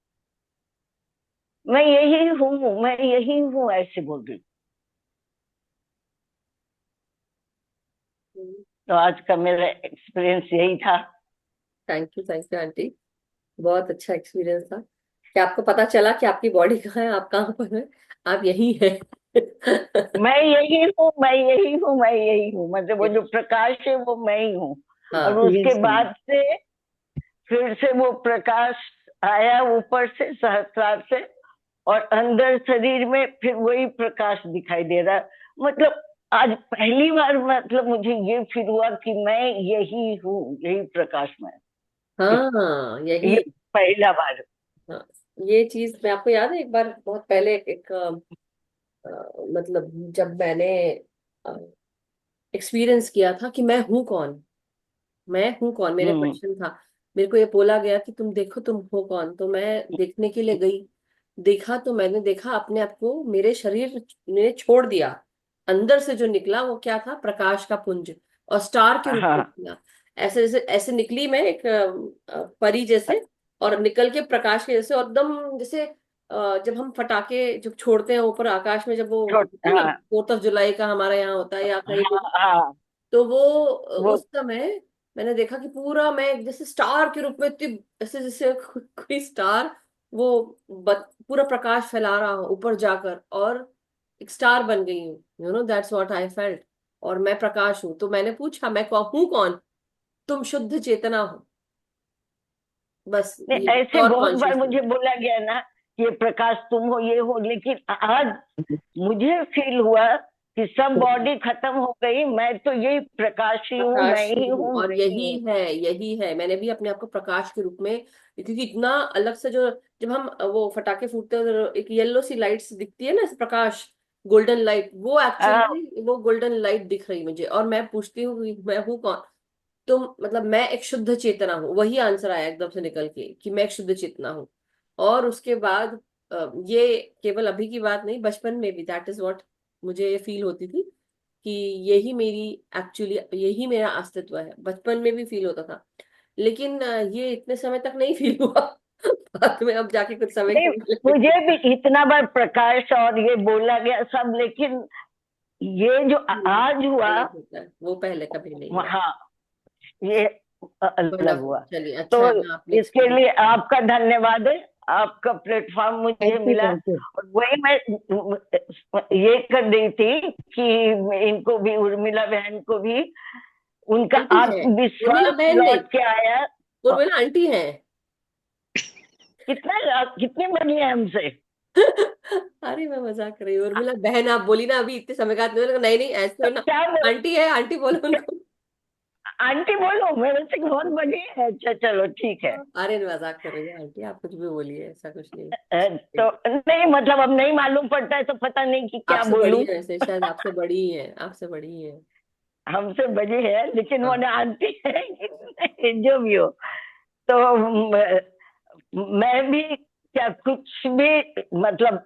मैं यही हूँ, मैं यही हूँ, ऐसे बोल रही हूँ। तो आज का मेरा एक्सपीरियंस यही था। थैंक यू आंटी, बहुत अच्छा एक्सपीरियंस था। क्या आपको पता चला कि आपकी बॉडी कहाँ है, आप कहाँ पर है, आप यही है। मैं यही हूँ, मैं यही हूँ, मैं यही हूँ, मतलब वो जो प्रकाश है वो मैं ही हूँ। और हाँ, उसके बाद से फिर से वो प्रकाश आया ऊपर से, सहस्रार से, और अंदर शरीर में फिर वही प्रकाश दिखाई दे रहा है। मतलब आज पहली बार मतलब मुझे ये फील हुआ कि मैं यही हूँ, यही प्रकाश में। हाँ, यही। ये पहला बार। हाँ, ये चीज मैं आपको याद है, एक बार बहुत पहले एक मतलब जब मैंने एक्सपीरियंस किया था कि मैं हूँ कौन, मेरा हम्म। क्वेश्चन था। मेरे को ये बोला गया कि तुम देखो तुम हो कौन, तो मैं देखने के लिए गई। देखा तो मैंने देखा अपने आप को, मेरे शरीर ने छोड़ दिया। अंदर से जो निकला वो क्या था, प्रकाश का पुंज, और स्टार के रूप में हाँ निकला। ऐसे जैसे ऐसे निकली मैं एक परी जैसे, और निकल के प्रकाश के जैसे, और एकदम जैसे जब हम पटाखे जब छोड़ते हैं ऊपर आकाश में, जब वो ना हाँ 4 जुलाई का हमारे यहाँ होता है या कहीं पे हाँ भी, हाँ। तो वो वो उस समय मैंने देखा कि पूरा मैं एक जैसे स्टार के रूप में इतनी, ऐसे जैसे कोई स्टार वो पूरा प्रकाश फैला रहा हूँ ऊपर जाकर, और एक स्टार बन गई हूँ। That's what I felt. और मैं प्रकाश हूँ। तो मैंने पूछा मैं हूँ कौन, तुम शुद्ध चेतना हो, बस नहीं, ये ऐसे और बहुत बार कॉन्शियसनेस। मुझे बोला गया ना कि ये प्रकाश तुम हो, ये हो, लेकिन आज मुझे फील हुआ कि सब बॉडी खत्म हो गई, मैं तो यही प्रकाश ही हूँ, मैं प्रकाश ही ही हूँ, हूँ, और मैं ही यही हूँ। है, यही है। मैंने भी अपने आप को प्रकाश के रूप में, क्योंकि इतना अलग से जो, जब हम वो फटाके फूटते हैं तो एक येलो सी लाइट दिखती है ना, ऐसे प्रकाश, गोल्डन लाइट, वो हाँ एक्चुअली वो गोल्डन लाइट दिख रही मुझे। और मैं पूछती हूँ कि मैं हूँ कौन, तो मतलब मैं एक शुद्ध चेतना हूँ, वही आंसर आया एकदम से निकल के कि मैं एक शुद्ध चेतना हूँ। और उसके बाद ये केवल अभी की बात नहीं, बचपन में भी दैट इज व्हाट मुझे ये फील होती थी कि यही मेरी, एक्चुअली यही मेरा अस्तित्व है। बचपन में भी फील होता था, लेकिन ये इतने समय तक नहीं फील हुआ। बाद में अब जाके कुछ समय नहीं, के लिए मुझे भी इतना बार प्रकाश और ये बोला गया सब, लेकिन ये जो आज हुआ, अलग होता है, वो पहले कभी नहीं हुआ। हाँ, ये अलग वंडरफुल, हुआ। चलिए अच्छा तो है ना आपने इसके एक्सपीरियंस। लिए आपका धन्यवाद है, आपका प्लेटफॉर्म मुझे थैंक यू, मिला। Thank you. और वही मैं ये कर रही थी कि इनको भी, उर्मिला बहन को भी उनका आंटी है, उर्मिला आत्मविश्वास बहन नहीं, लौट के आया। और उर्मिला आंटी है। कितनी बड़ी है हमसे। अरे मैं मजाक कर रही हूँ, उर्मिला बहन आप बोली ना अभी इतने समय बाद, मैंने कहा, नहीं नहीं ऐसे हो ना, क्या बोल, आंटी है, आंटी बोलो उनको। आंटी बोलो, मेरे से बहुत बड़ी है। अच्छा चलो ठीक है। अरे मजाक कर रही हूँ आंटी, आप कुछ भी बोलिए, ऐसा कुछ नहीं। तो नहीं, मतलब अब नहीं मालूम पड़ता है तो पता नहीं कि क्या आपसे बड़ी बोलूं। है वैसे, शायद आपसे बड़ी ही है, आपसे बड़ी ही है। हमसे बड़ी है, लेकिन वो हाँ। ना आंटी है जो भी हो। तो मैं भी क्या कुछ भी, मतलब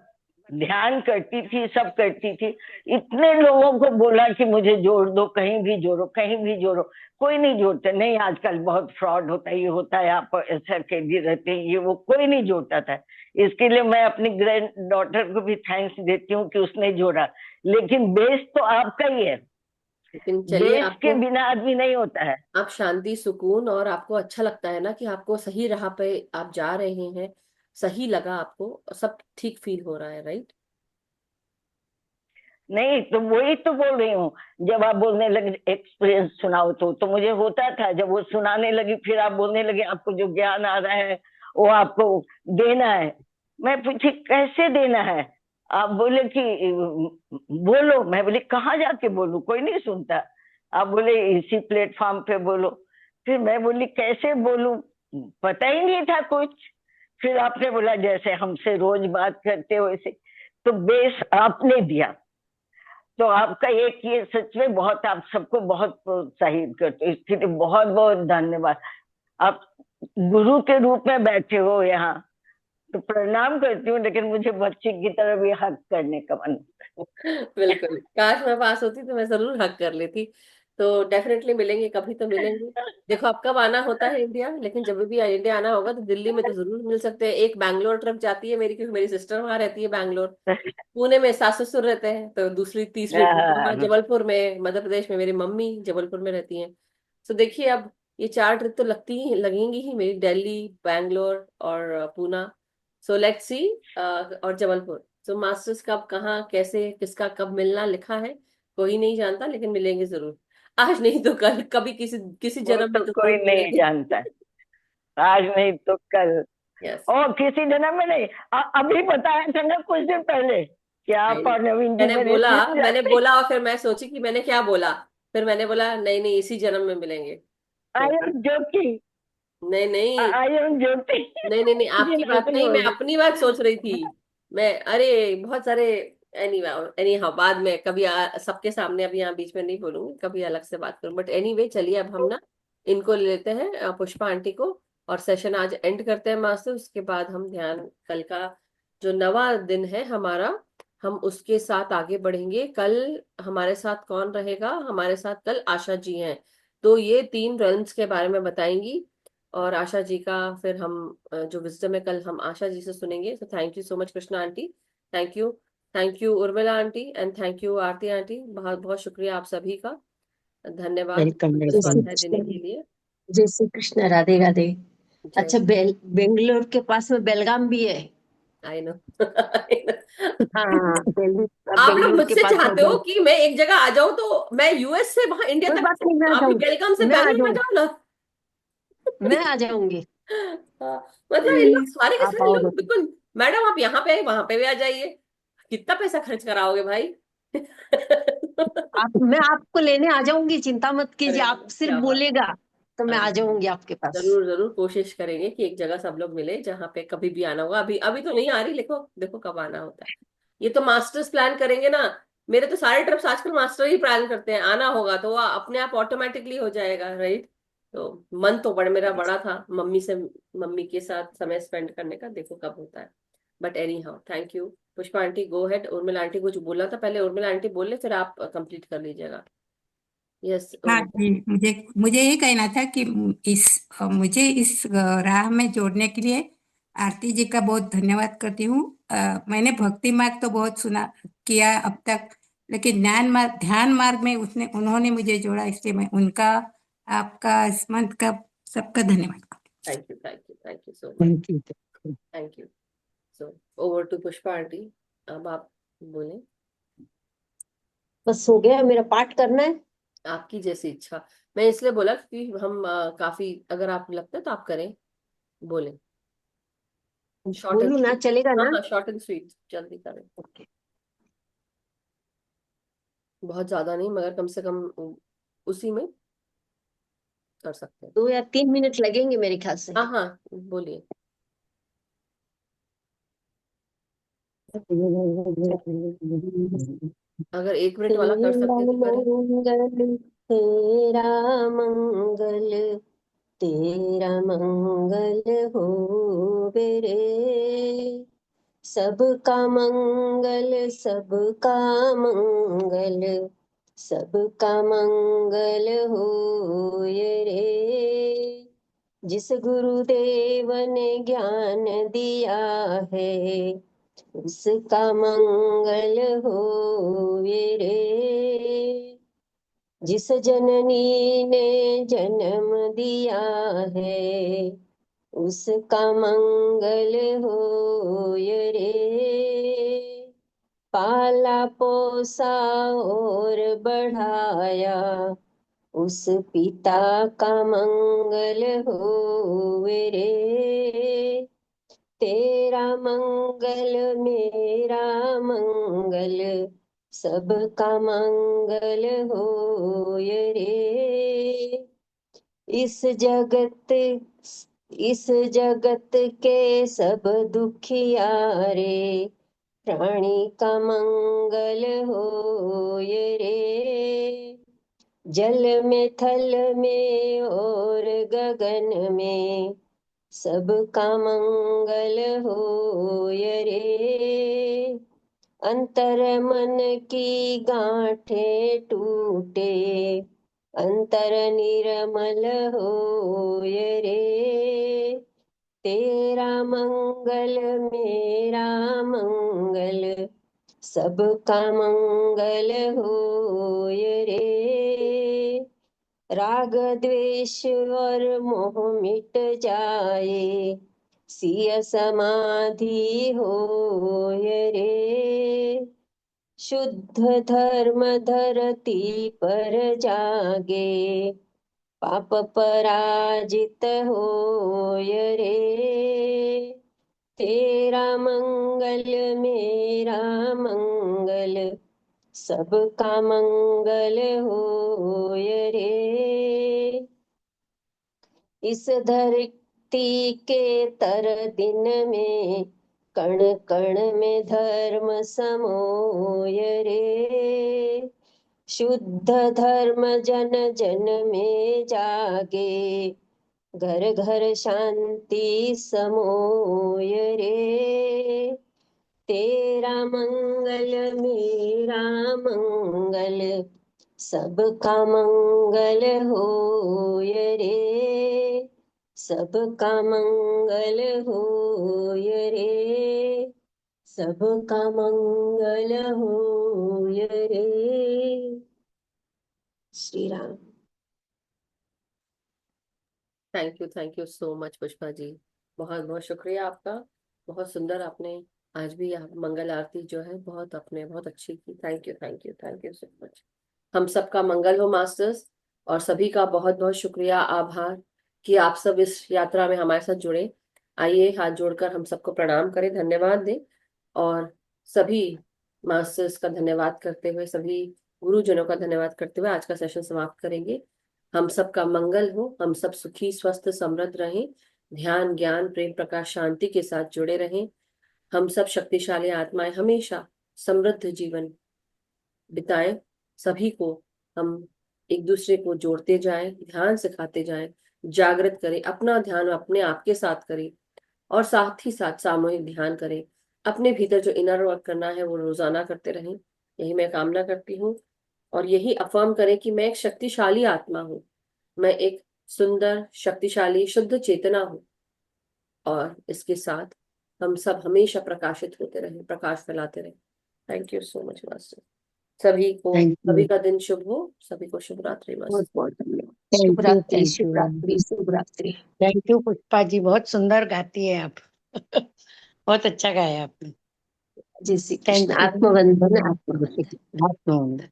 ध्यान करती थी, सब करती थी। इतने लोगों को बोला कि मुझे जोड़ दो, कहीं भी जोड़ो, कहीं भी जोड़ो, कोई नहीं जोड़ते। नहीं, आजकल बहुत फ्रॉड होता है, ये होता है, आप ऐसा कैदी रहते हैं, ये वो, कोई नहीं जोड़ता था। इसके लिए मैं अपनी ग्रैंड डॉटर को भी थैंक्स देती हूँ कि उसने जोड़ा। लेकिन बेस तो आपका ही है, लेकिन चलिए, बेस के आपको बिना आदमी नहीं होता है। आप शांति सुकून और आपको अच्छा लगता है ना कि आपको सही राह पे आप जा रहे हैं, सही लगा आपको, सब ठीक फील हो रहा है, राइट? नहीं तो वही तो बोल रही हूँ। जब आप बोलने लगे एक्सपीरियंस सुनाओ, तो मुझे होता था। जब वो सुनाने लगी, फिर आप बोलने लगे आपको जो ज्ञान आ रहा है वो आपको देना है। मैं पूछी कैसे देना है? आप बोले कि बोलो। मैं बोली कहाँ जाके बोलूं, कोई नहीं सुनता। आप बोले इसी प्लेटफॉर्म पे बोलो। फिर मैं बोली कैसे बोलूं, पता ही नहीं था कुछ। फिर आपने बोला जैसे हमसे रोज बात करते हो वैसे। तो बेस आपने दिया। तो आपका एक ये सच में बहुत, आप सबको बहुत प्रोत्साहित करते हो, इसके लिए बहुत बहुत धन्यवाद। आप गुरु के रूप में बैठे हो यहाँ, तो प्रणाम करती हूँ, लेकिन मुझे बच्चे की तरह भी हक करने का मन। बिल्कुल, काश मैं पास होती तो मैं जरूर हक कर लेती। तो डेफिनेटली मिलेंगे, कभी तो मिलेंगे। देखो अब कब आना होता है इंडिया, लेकिन जब भी इंडिया आना होगा तो दिल्ली में तो जरूर मिल सकते हैं। एक बैंगलोर ट्रिप जाती है मेरी, क्योंकि मेरी सिस्टर वहां रहती है बैंगलोर। पुणे में सास ससुर रहते हैं, तो दूसरी तीसरी ट्रिप वहां हाँ, जबलपुर में, मध्य प्रदेश में मेरी मम्मी जबलपुर में रहती हैं। तो देखिए अब ये 4 ट्रिप तो लगती ही लगेंगी ही मेरी, दिल्ली, बैंगलोर और पूना। So let's see. और जबलपुर। तो मास्टर्स कब, कहाँ, कैसे, किसका कब मिलना लिखा है कोई नहीं जानता, लेकिन मिलेंगे जरूर। आज नहीं तो कल, कभी किसी किसी वो जन्म में तो तो कोई जरूर नहीं मिलेंगे। जानता। आज नहीं तो कल, यस। और किसी जन्म में नहीं। अभी बताया था ना कुछ दिन पहले कि आप और नवीन जी मैंने मेरे बोला मिल मैंने जाते। बोला और फिर मैं सोची कि मैंने क्या बोला। फिर मैंने बोला नहीं नहीं, इसी जन्म में मिलेंगे। तो आई एम जोकिंग, नहीं नहीं, आई एम जोकिंग। नहीं नहीं नहीं, जी आपकी बात ऐसे ही नहीं, मैं बोल अपनी बात सोच रही थी। मैं, अरे बहुत सारे, एनी हाउ बाद में कभी सबके सामने, अभी यहाँ बीच में नहीं बोलूंगी, कभी अलग से बात करूँ। बट एनीवे चलिए, अब हम ना इनको ले लेते हैं, पुष्पा आंटी को। और सेशन आज एंड करते हैं मास्टर, उसके बाद हम ध्यान कल का जो नवा दिन है हमारा, हम उसके साथ आगे बढ़ेंगे। कल हमारे साथ कौन रहेगा? हमारे साथ कल आशा जी हैं, तो ये 3 रन्स के बारे में बताएंगी। और आशा जी का फिर हम जो विजडम है कल हम आशा जी से सुनेंगे। तो thank you so much Krishna aunty, thank you. Thank you Urmila aunty, and thank you Aarti aunty, बहुत बहुत शुक्रिया आप सभी का, धन्यवाद वेलकम जय वेलकम। श्री स्वाध्याय देने कृष्ण, के लिए। जय श्री कृष्ण, राधे राधे। जय। अच्छा, बेंगलोर के पास में बेलगाम भी है। I know. हाँ, आप लोग बेंगलोर के मुझसे पास में चाहते हो कि मैं एक जगह आ जाऊं, तो मैं यूएस से वहां इंडिया कोई तक आ बात नहीं, मैं सकती आ हूँ, आप भी जाऊंगी, बेलगाम से मैं आ बैंगलोर आ जाऊंगी, जाओ ना। मैं आ जाऊंगी। हाँ, मतलब ये लोग सारे के आप सारे आओ लोग तो। बिल्कुल, मैडम आप यहाँ पे वहां पे भी आ जाइए, कितना पैसा खर्च कराओगे भाई? मैं आपको लेने आ जाऊंगी, चिंता मत कीजिए, अरे आप सिर्फ क्या बात बोलेगा तो है। मैं अरे आ जाऊंगी आपके पास। जरूर जरूर कोशिश करेंगे कि एक जगह सब लोग मिले जहाँ पे कभी भी आना होगा। अभी अभी तो नहीं आ रही, देखो देखो कब आना होता है। ये तो मास्टर्स प्लान करेंगे ना, मेरे तो सारे ट्रिप्स आजकल मास्टर ही प्लान करते हैं। आना होगा तो वो अपने आप ऑटोमेटिकली हो जाएगा, राइट? तो मन तो मेरा बड़ा था मम्मी के साथ समय स्पेंड करने का, देखो कब होता है। But any how, thank you. Pushpa aunty go head, Urmila aunty कुछ बोलना था पहले, उर्मिला आंटी बोल ले, फिर आप कंप्लीट कर लीजिएगा। यस हाँ उर्मिला। जी, मुझे मुझे ये कहना था कि मुझे इस राह में जोड़ने के लिए आरती जी का बहुत धन्यवाद करती हूँ। मैंने भक्ति मार्ग तो बहुत सुना किया अब तक, लेकिन ध्यान मार्ग में उन्होंने मुझे जोड़ा, इसलिए मैं उनका, आपका, इस मंथ का, सबका धन्यवाद करती thank you, thank you, thank you so much, thank you. Thank you. So over to Pushpa aunty, अब आप बोलें। बस हो गया, मेरा पाठ करना है। आपकी जैसी इच्छा। मैं इसलिए बोला कि हम काफी, अगर आप लगता है तो आप करें, बोलें। शॉर्ट एंड बोलू ना, स्वीट। चलेगा हाँ ना? हाँ, शॉर्ट एंड स्वीट, जल्दी करें। ओके। बहुत ज्यादा नहीं, मगर कम से कम उसी में कर सकते हैं। 2 या 3 मिनट लगेंगे मेरे ख्याल से। हाँ हाँ, बोलिए। अगर 1 मिनट वाला कर तेरा सकते तो करें। मंगल, तेरा मंगल, तेरा मंगल होवे रे। सबका मंगल, सबका मंगल, सबका मंगल होय रे। जिस गुरुदेव ने ज्ञान दिया है, उसका मंगल होवे रे। जिस जननी ने जन्म दिया है, उसका मंगल होय रे। पाला पोसा और बढ़ाया, उस पिता का मंगल होवे रे। तेरा मंगल मेरा मंगल, सबका मंगल होय रे। इस जगत इस जगत के सब दुखियारे, प्राणी का मंगल होय रे। जल में, थल में और गगन में, सबका मंगल होय रे। अंतर मन की गांठें टूटे, अंतर निर्मल होय रे। तेरा मंगल मेरा मंगल, सबका मंगल होय रे। राग द्वेष और मोह मिट जाए, सिय समाधि होय रे। शुद्ध धर्म धरती पर जागे, पाप पराजित होय रे। तेरा मंगल मेरा मंगल, सबका मंगल होय रे। इस धरती के तर दिन में, कण कण में धर्म समोय रे। शुद्ध धर्म जन जन में जागे, घर घर शांति समोय रे। तेरा मंगल मेरा मंगल, सबका मंगल होय रे। सबका मंगल होय रे। सबका मंगल होय रे। Shri Ram. Thank you so much Pushpa ji, बहुत बहुत शुक्रिया आपका। बहुत सुंदर आपने आज भी मंगल आरती जो है बहुत आपने बहुत अच्छी की। Thank you, thank you, thank you so much. हम सबका मंगल हो मास्टर्स, और सभी का बहुत बहुत शुक्रिया, आभार कि आप सब इस यात्रा में हमारे साथ जुड़े। आइए हाथ जोड़कर हम सबको प्रणाम करें, धन्यवाद दें, और सभी मास्टर्स का धन्यवाद करते हुए, सभी गुरुजनों का धन्यवाद करते हुए आज का सेशन समाप्त करेंगे। हम सबका मंगल हो, हम सब सुखी स्वस्थ समृद्ध रहें, ध्यान ज्ञान प्रेम प्रकाश शांति के साथ जुड़े रहें। हम सब शक्तिशाली आत्माएं हमेशा समृद्ध जीवन बिताएं। सभी को हम एक दूसरे को जोड़ते जाएं, ध्यान सिखाते जाएं, जागृत करें, अपना ध्यान अपने आप के साथ करें, और साथ ही साथ सामूहिक ध्यान करें। अपने भीतर जो इनर वर्क करना है वो रोजाना करते रहें, यही मैं कामना करती हूँ। और यही अफर्म करें कि मैं एक शक्तिशाली आत्मा हूँ, मैं एक सुंदर शक्तिशाली शुद्ध चेतना हूँ। और इसके साथ हम सब हमेशा प्रकाशित होते रहे, प्रकाश फैलाते रहे। Thank you so much master. Thank you. सभी का दिन शुभ हो, सभी को शुभ रात्रि बहुत मास्टर। बहुत धन्यवाद। थैंक यू, शुभरात्रि, थैंक यू, शुभरात्रि, शुभरात्रि। थैंक यू पुष्पा जी, बहुत सुंदर गाती है आप। बहुत अच्छा गाया आपने। जय श्री थैंक कृष्ण। यू। आत्मवंदन, आत्मवंदन। आत्मवंदन।